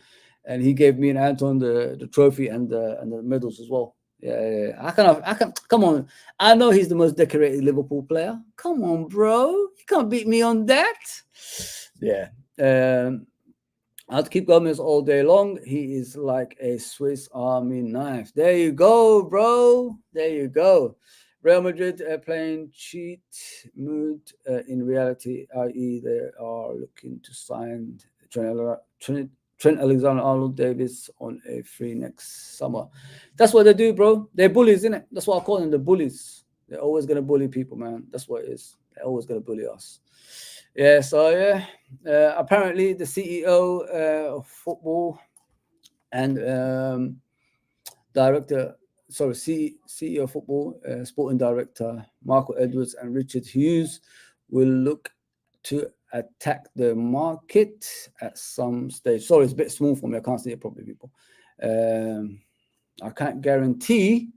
and he gave me and Anton the trophy and the medals as well. Yeah. I can. Come on. I know he's the most decorated Liverpool player. Come on, bro. You can't beat me on that. Yeah. I'd keep Gomez all day long. He is like a Swiss Army knife. There you go, bro. There you go. Real Madrid playing cheat mood in reality, i.e. they are looking to sign Trent Alexander-Arnold Davis on a free next summer. That's what they do, bro. They're bullies, isn't it? That's what I call them, the bullies. They're always going to bully people, man. That's what it is. They're always going to bully us. Yeah, so apparently the CEO of football and CEO of football, sporting director Michael Edwards and Richard Hughes will look to attack the market at some stage. Sorry, it's a bit small for me. I can't see it properly, people. I can't guarantee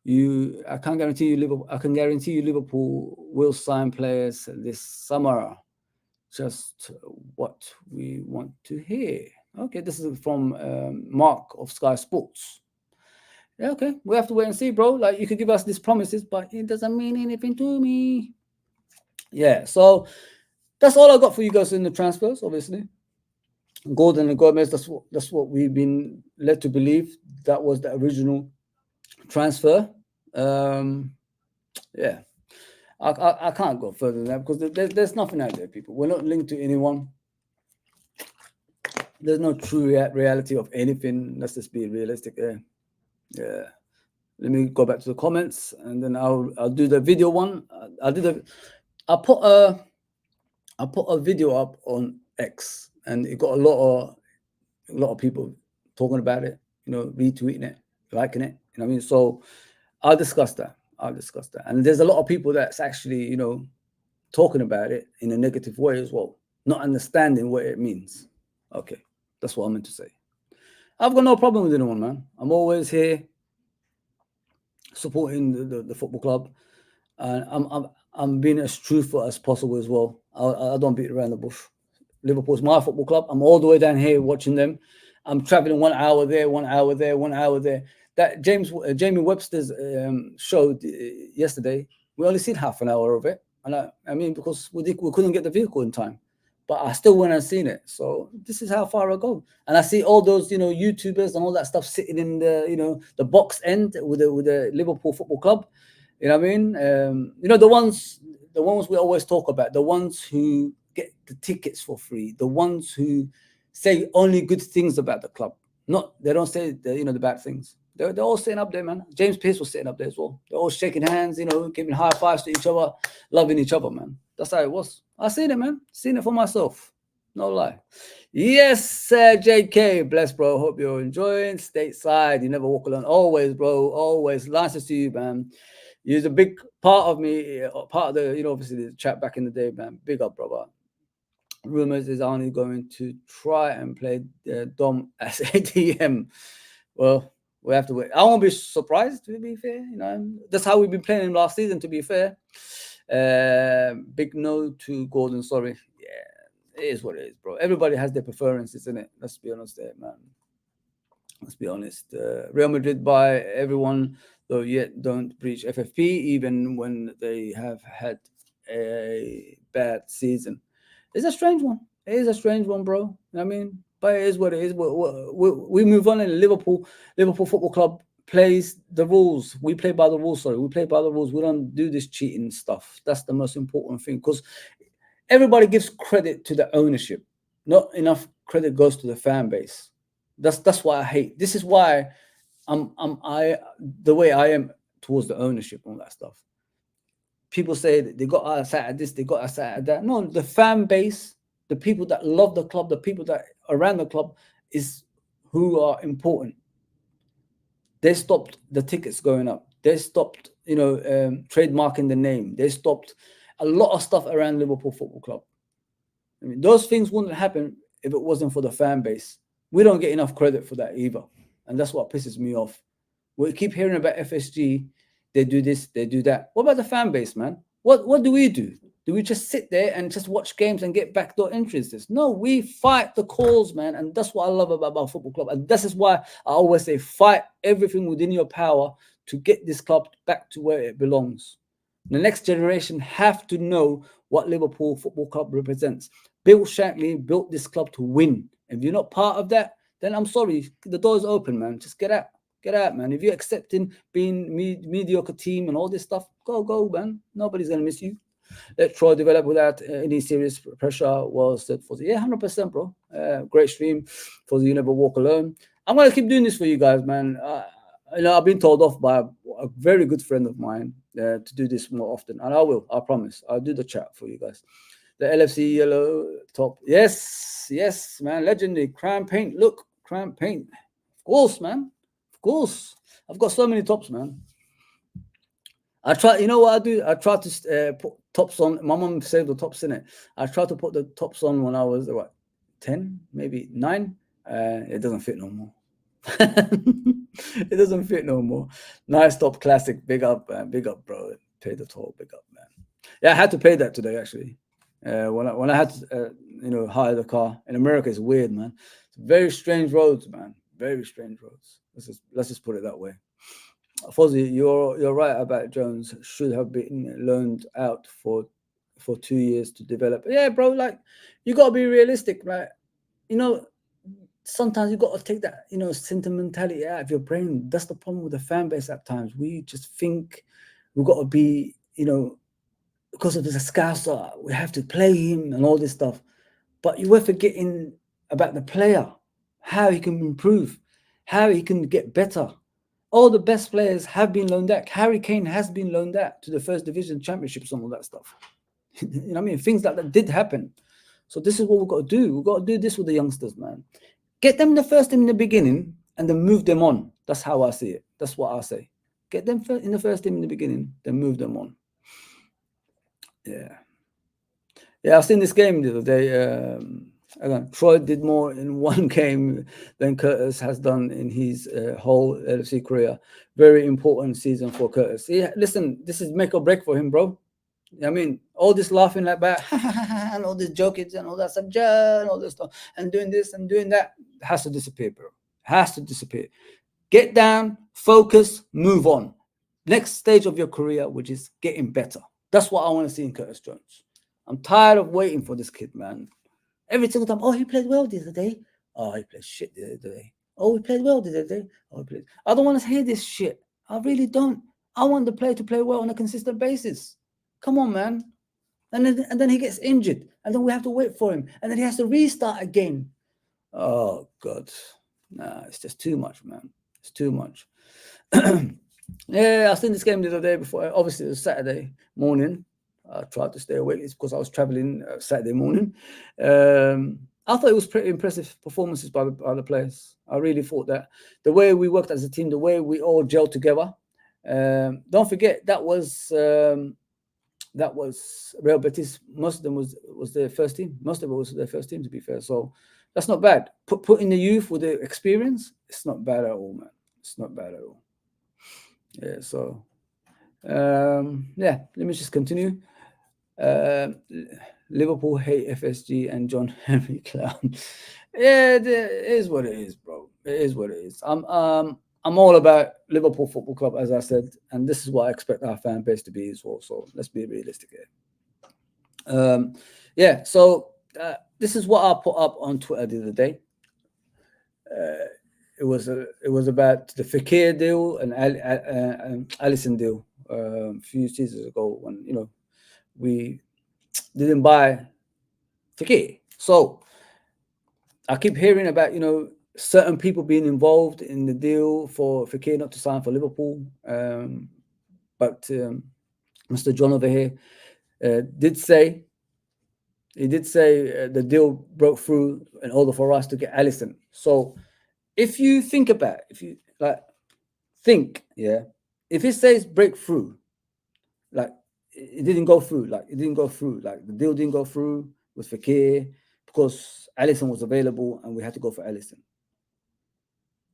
you Liverpool. I can guarantee you Liverpool will sign players this summer. Just what we want to hear. Okay, this is from Mark of Sky Sports. Yeah, okay, we have to wait and see, bro. Like, you could give us these promises, but it doesn't mean anything to me. Yeah, so that's all I got for you guys in the transfers. Obviously, Gordon and Gomez. That's what we've been led to believe. That was the original transfer. Yeah, I can't go further than that because there's nothing out there, people. We're not linked to anyone. There's no true reality of anything. Let's just be realistic there. Yeah. Let me go back to the comments and then I'll do the video one. I put a video up on X and it got a lot of people talking about it, retweeting it, liking it. You know what I mean? So I'll discuss that. And there's a lot of people that's actually, talking about it in a negative way as well. not understanding what it means. Okay, that's what I meant to say. I've got no problem with anyone, man. I'm always here supporting the football club, and I'm being as truthful as possible as well. I don't beat around the bush. Liverpool's my football club. I'm all the way down here watching them. I'm traveling 1 hour there, 1 hour there, 1 hour there. That Jamie Webster's show yesterday, we only seen half an hour of it, and I mean because we couldn't get the vehicle in time, but I still went and seen it. So this is how far I go, and I see all those YouTubers and all that stuff sitting in the the box end with the Liverpool Football Club. You know what I mean? The ones we always talk about, the ones who get the tickets for free, the ones who say only good things about the club. They don't say the bad things. They're all sitting up there, man. James Pearce was sitting up there as well. They're all shaking hands, giving high fives to each other, loving each other, man. That's how it was. I seen it, man. Seen it for myself. No lie. Yes, JK, bless, bro. Hope you're enjoying stateside. You never walk alone. Always, bro. Always. Nice to see you, man. You're a big part of me, part of the, obviously the chat back in the day, man. Big up, brother. Rumors is only going to try and play Dom as ATM. Well, we have to wait. I won't be surprised, to be fair. That's how we've been playing him last season, to be fair. Big no to Gordon, sorry. Yeah, it is what it is, bro. Everybody has their preferences, isn't it? Let's be honest there, man. Let's be honest. Real Madrid buy everyone, though yet don't breach FFP, even when they have had a bad season. It's a strange one. It is a strange one, bro. I mean, but it is what it is. We move on, and Liverpool Football Club plays the rules. We play by the rules, sorry. We play by the rules. We don't do this cheating stuff. That's the most important thing, because everybody gives credit to the ownership. Not enough credit goes to the fan base. That's why I hate. This is why I the way I am towards the ownership and all that stuff. People say that they got us at this, they got us at that. No, the fan base, the people that love the club, the people that are around the club is who are important. They stopped the tickets going up. They stopped, trademarking the name. They stopped a lot of stuff around Liverpool Football Club. I mean, those things wouldn't happen if it wasn't for the fan base. We don't get enough credit for that either. And that's what pisses me off. We keep hearing about FSG. They do this, they do that. What about the fan base, man? What do we do? Do we just sit there and just watch games and get backdoor entrances? No, we fight the calls, man. And that's what I love about our football club. And this is why I always say fight everything within your power to get this club back to where it belongs. The next generation have to know what Liverpool Football Club represents. Bill Shankly built this club to win. If you're not part of that, then I'm sorry. The door's open, man. Just get out. Get out, man. If you're accepting being mediocre team and all this stuff, go, man. Nobody's going to miss you. Let Troy develop without any serious pressure. Well said, for 100%, bro. Great stream. For You Never Walk Alone. I'm going to keep doing this for you guys, man. I've been told off by a very good friend of mine to do this more often. And I will. I promise. I'll do the chat for you guys. The LFC yellow top. Yes, man. Legendary. Crown paint. Look, crown paint. Of course, man. Of course. I've got so many tops, man. I try, you know what I do? I try to put tops on. My mom saved the tops in it. I tried to put the tops on when I was, 10, maybe 9. It doesn't fit no more. It doesn't fit no more. Nice top, classic. Big up, man. Big up, bro. Pay the toll. Big up, man. Yeah, I had to pay that today, actually. When I had to, hire the car. In America, it's weird, man. It's very strange roads, man. Very strange roads. Let's just put it that way. Fozzie, you're right about Jones. Should have been loaned out for 2 years to develop. Yeah, bro. Like, you gotta be realistic, right? Sometimes you gotta take that, sentimentality out of your brain. That's the problem with the fan base at times. We just think we gotta be, because of the Scouser, we have to play him and all this stuff. But you were forgetting about the player, how he can improve, how he can get better. All the best players have been loaned out. Harry Kane has been loaned out to the First Division Championships and all that stuff. You know what I mean? Things like that did happen. So this is what we've got to do. We've got to do this with the youngsters, man. Get them in the first team in the beginning and then move them on. That's how I see it. That's what I say. Get them in the first team in the beginning, then move them on. Yeah. Yeah, I've seen this game the other day. Again, Troy did more in one game than Curtis has done in his whole LFC career. Very important season for Curtis. Yeah, listen, this is make or break for him, bro. I mean, all this laughing like that, and all this joking and all that stuff, and all this stuff, and doing this and doing that has to disappear, bro. Has to disappear. Get down, focus, move on. Next stage of your career, which is getting better. That's what I want to see in Curtis Jones. I'm tired of waiting for this kid, man. Every single time, oh, he played well the other day. Oh, he played shit the other day. Oh, he played well the other day. Oh, he played. I don't want to hear this shit. I really don't. I want the player to play well on a consistent basis. Come on, man. And then he gets injured, and then we have to wait for him, and then he has to restart again. Oh God, nah, it's just too much, man. It's too much. Yeah, I seen this game the other day before. Obviously, it was Saturday morning. I tried to stay awake. It's because I was traveling Saturday morning. I thought it was pretty impressive performances by the players. I really thought that the way we worked as a team, the way we all gelled together. Don't forget that was Real Betis. Most of them was their first team. Most of it was their first team, to be fair. So that's not bad. Putting the youth with the experience, it's not bad at all, man. It's not bad at all. Yeah. So yeah, let me just continue. Liverpool hate FSG and John Henry Clown. Yeah, it is what it is, bro. It is what it is. I'm all about Liverpool Football Club, as I said, and this is what I expect our fan base to be as well. So let's be realistic here. Yeah. So this is what I put up on Twitter the other day. It was about the Fekir deal and Alisson deal a few seasons ago when we didn't buy Fekir. So I keep hearing about certain people being involved in the deal for Fekir not to sign for Liverpool, but Mr. John over here did say the deal broke through in order for us to get Alisson. So if you think about it, if you if it says breakthrough, like it didn't go through, like the deal didn't go through with Fekir because Alisson was available and we had to go for Alisson.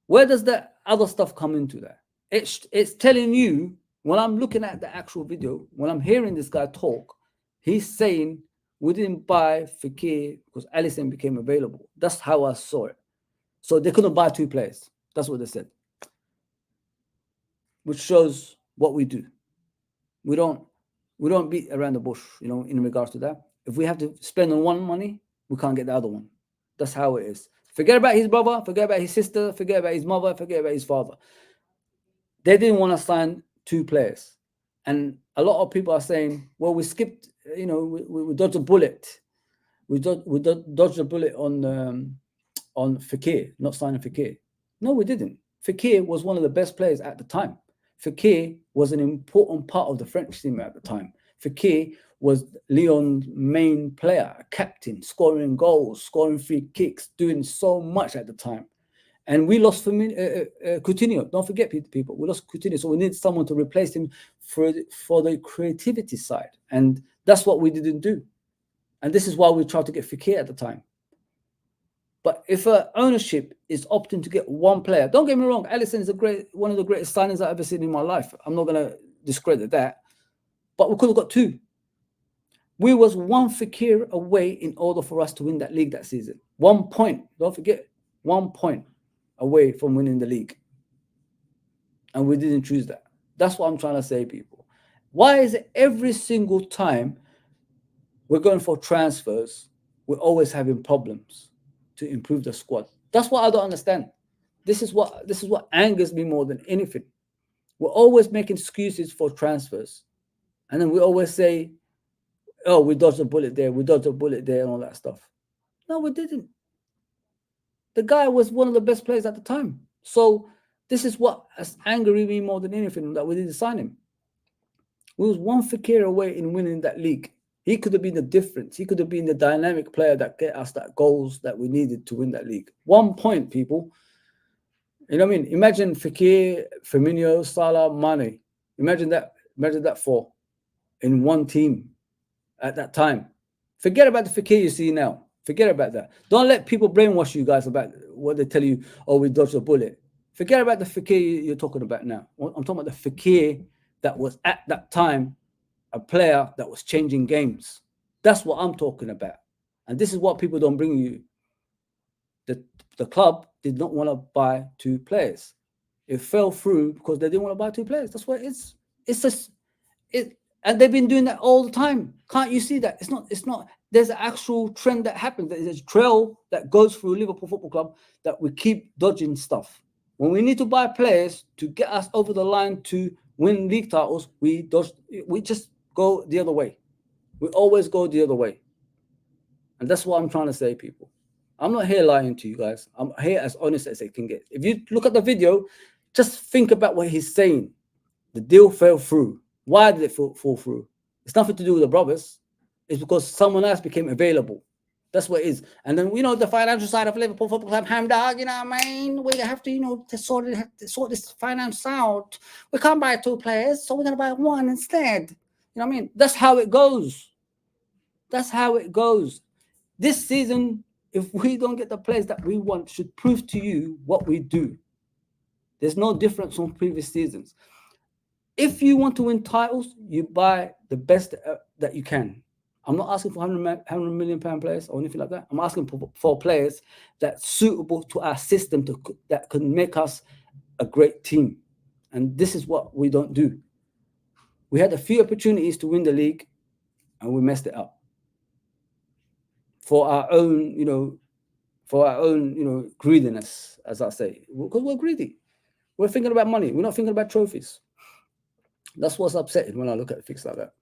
Where does that other stuff come into that? It's telling you, when I'm looking at the actual video, when I'm hearing this guy talk, he's saying we didn't buy Fekir because Alisson became available. That's how I saw it. So they couldn't buy two players. That's what they said. Which shows what we do. We don't beat around the bush, in regards to that. If we have to spend on one money, we can't get the other one. That's how it is. Forget about his brother, forget about his sister, forget about his mother, forget about his father. They didn't want to sign two players. And a lot of people are saying, well, we skipped, we dodged a bullet. We dodged a bullet on Fekir, not signing Fekir. No, we didn't. Fekir was one of the best players at the time. Fekir was an important part of the French team at the time. Fekir was Lyon's main player, a captain, scoring goals, scoring free kicks, doing so much at the time. And we lost Coutinho. Don't forget, people, we lost Coutinho. So we need someone to replace him for the creativity side. And that's what we didn't do. And this is why we tried to get Fekir at the time. But if ownership is opting to get one player, don't get me wrong, Alisson is one of the greatest signings I've ever seen in my life. I'm not going to discredit that. But we could have got two. We was one Fekir away in order for us to win that league that season. 1 point. Don't forget, 1 point away from winning the league. And we didn't choose that. That's what I'm trying to say, people. Why is it every single time we're going for transfers, we're always having problems to improve the squad? That's what I don't understand. This is what angers me more than anything. We're always making excuses for transfers. And then we always say, oh, we dodged a bullet there, and all that stuff. No, we didn't. The guy was one of the best players at the time. So this is what is angering me more than anything, that we didn't sign him. We was one Fekir away in winning that league. He could have been the difference. He could have been the dynamic player that get us that goals that we needed to win that league. 1 point, people. You know what I mean? Imagine Fekir, Firmino, Salah, Mane. Imagine that four in one team at that time. Forget about the Fekir you see now. Forget about that. Don't let people brainwash you guys about what they tell you. Oh, we dodged a bullet. Forget about the Fekir you're talking about now. I'm talking about the Fekir that was at that time a player that was changing games. That's what I'm talking about. And this is what people don't bring you. The club did not want to buy two players. It fell through because they didn't want to buy two players. That's what it is. It's just it, and they've been doing that all the time. Can't you see that? It's not. There's an actual trend that happens. There's a trail that goes through Liverpool Football Club that we keep dodging stuff. When we need to buy players to get us over the line to win league titles, we just go the other way. We always go the other way. And that's what I'm trying to say, people. I'm not here lying to you guys. I'm here as honest as it can get. If you look at the video, just think about what he's saying. The deal fell through. Why did it fall through? It's nothing to do with the brothers. It's because someone else became available. That's what it is. And then, the financial side of Liverpool Football Club, Hamdog, what I mean? We have to, to sort this finance out. We can't buy two players, so we're going to buy one instead. You know what I mean? That's how it goes. That's how it goes. This season, if we don't get the players that we want, should prove to you what we do. There's no difference from previous seasons. If you want to win titles, you buy the best that you can. I'm not asking for £100 million players or anything like that. I'm asking for players that's suitable to our system that can make us a great team. And this is what we don't do. We had a few opportunities to win the league and we messed it up. For our own, greediness, as I say, because we're greedy. We're thinking about money. We're not thinking about trophies. That's what's upsetting when I look at things like that.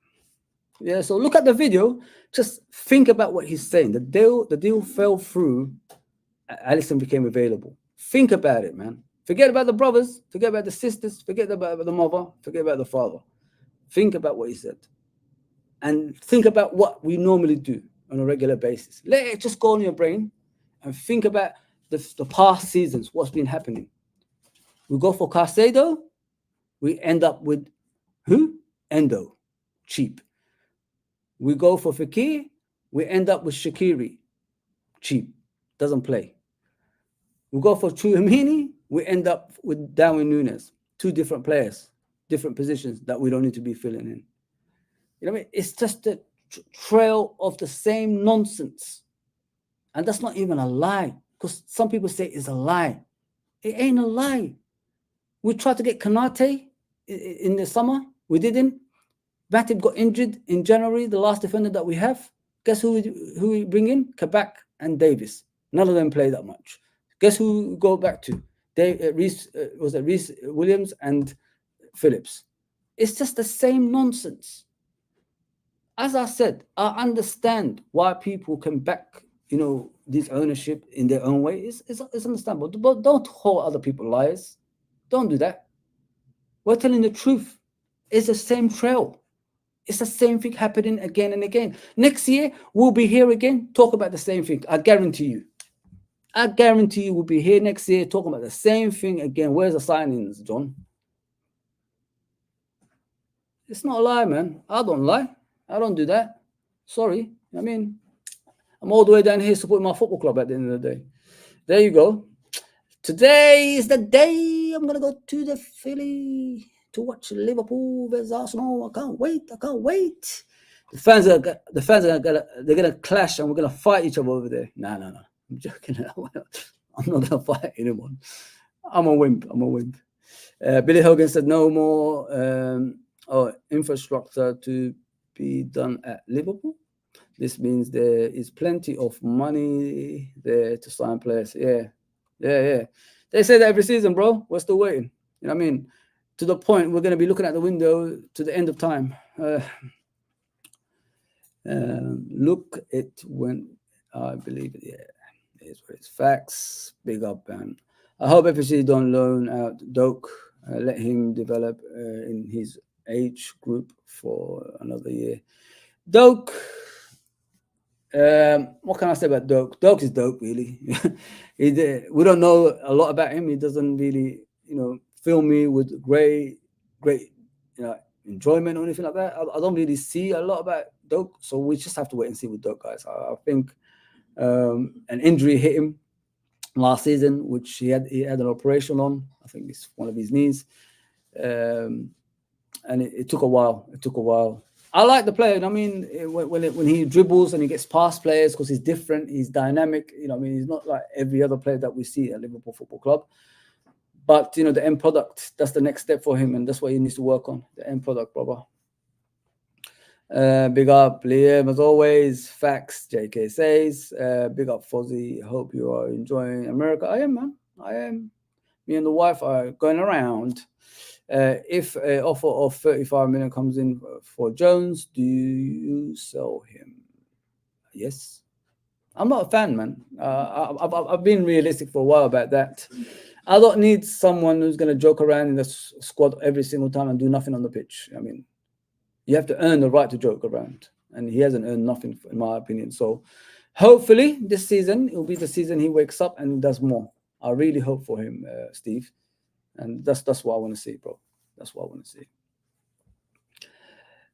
Yeah, so look at the video. Just think about what he's saying. The deal fell through. Alisson became available. Think about it, man. Forget about the brothers. Forget about the sisters. Forget about the mother. Forget about the father. Think about what he said. And think about what we normally do on a regular basis. Let it just go on your brain and think about the past seasons, what's been happening. We go for Caicedo, we end up with who? Endo, cheap. We go for Fekir, we end up with Shaqiri, cheap, doesn't play. We go for Tchouameni, we end up with Darwin Núñez, two different players, different positions that we don't need to be filling in. You know what I mean? It's just a trail of the same nonsense. And that's not even a lie, because some people say it's a lie. It ain't a lie. We tried to get Kanate in the summer. We didn't. Matip got injured in January, the last defender that we have. Guess who we bring in? Kabak and Davis. None of them play that much. Guess who we go back to? Reece Williams and Phillips. It's just the same nonsense. As I said, I understand why people can back, this ownership in their own way. It's understandable. But don't hold other people liars. Don't do that. We're telling the truth. It's the same trail. It's the same thing happening again and again. Next year, we'll be here again, talk about the same thing. I guarantee you. I guarantee you we'll be here next year talking about the same thing again. Where's the signings, John? It's not a lie, man. I don't lie. I don't do that. Sorry. I mean, I'm all the way down here supporting my football club at the end of the day. There you go. Today is the day I'm going to go to the Philly to watch Liverpool versus Arsenal. I can't wait. The fans are gonna clash and we're gonna fight each other over there. No. I'm joking. I'm not gonna fight anyone. I'm a wimp. Billy Hogan said no more infrastructure to be done at Liverpool. This means there is plenty of money there to sign players. Yeah. They say that every season, bro. We're still waiting. You know what I mean? To the point we're going to be looking at the window to the end of time. Look it when I believe it. Yeah, it's what it's facts. Big up, man. I hope FSC don't loan out Doak. Let him develop in his age group for another year. Doak. What can I say about Doak? Doak is Doak, really. We don't know a lot about him. He doesn't really, fill me with great, enjoyment or anything like that. I don't really see a lot about Doak. So we just have to wait and see with Doak, guys. I think an injury hit him last season, which he had an operation on. I think it's one of his knees, and it took a while. It took a while. I like the player. I mean, when he dribbles and he gets past players, because he's different, he's dynamic. I mean, he's not like every other player that we see at Liverpool Football Club. But the end product, that's the next step for him, and that's what he needs to work on. The end product, brother. Big up Liam as always. Facts, JK says. Big up Fozzie. Hope you are enjoying America. I am, man. I am. Me and the wife are going around. If an offer of 35 million comes in for Jones, do you sell him? Yes. I'm not a fan, man. I've been realistic for a while about that. I don't need someone who's going to joke around in the squad every single time and do nothing on the pitch. I mean, you have to earn the right to joke around, and he hasn't earned nothing, in my opinion. So hopefully this season, it will be the season he wakes up and does more. I really hope for him, Steve. And that's what I want to see, bro. That's what I want to see.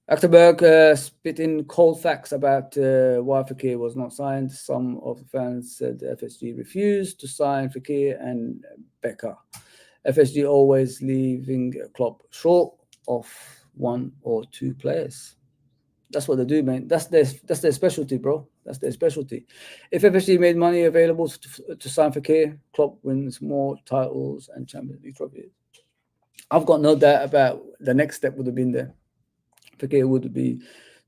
Achterberg spitting cold facts about why Fekir was not signed. Some of the fans said FSG refused to sign Fekir and Becker. FSG always leaving Klopp short of 1 or 2 players. That's what they do, man. That's their specialty, bro. That's their specialty. If FSG made money available to sign Fekir, Klopp wins more titles and Champions League trophies. I've got no doubt about the next step would have been there. Fekir would be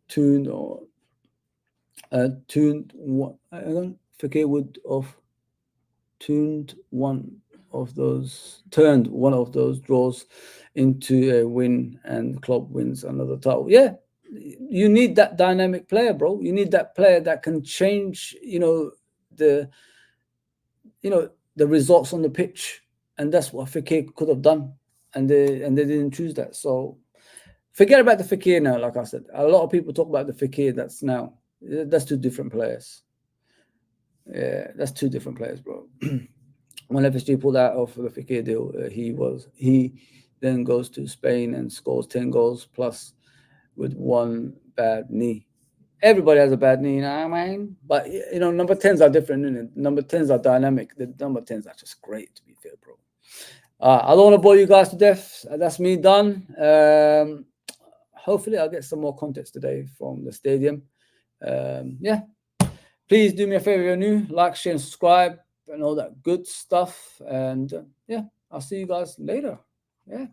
tuned Fekir would have turned one of those draws into a win, and Klopp wins another title. Yeah, you need that dynamic player, bro. You need that player that can change, the results on the pitch, and that's what Fekir could have done, and they didn't choose that. So forget about the Fekir now. Like I said, a lot of people talk about the Fekir that's 2 different players. Yeah, that's 2 different players, bro. When FSG pulled out of the Fekir deal, he then goes to Spain and scores 10 goals plus with 1 bad knee. Everybody has a bad knee, I mean? But, number 10s are different, isn't it? Number 10s are dynamic. The number 10s are just great, to be fair, bro. I don't want to bore you guys to death. That's me done. Hopefully, I'll get some more context today from the stadium. Yeah. Please do me a favor if you're new. Like, share, and subscribe, and all that good stuff. And, yeah, I'll see you guys later. Yeah.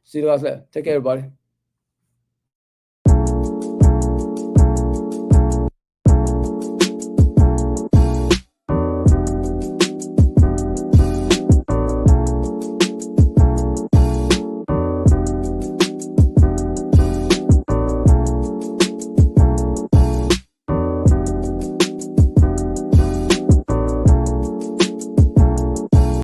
See you guys later. Take care, everybody.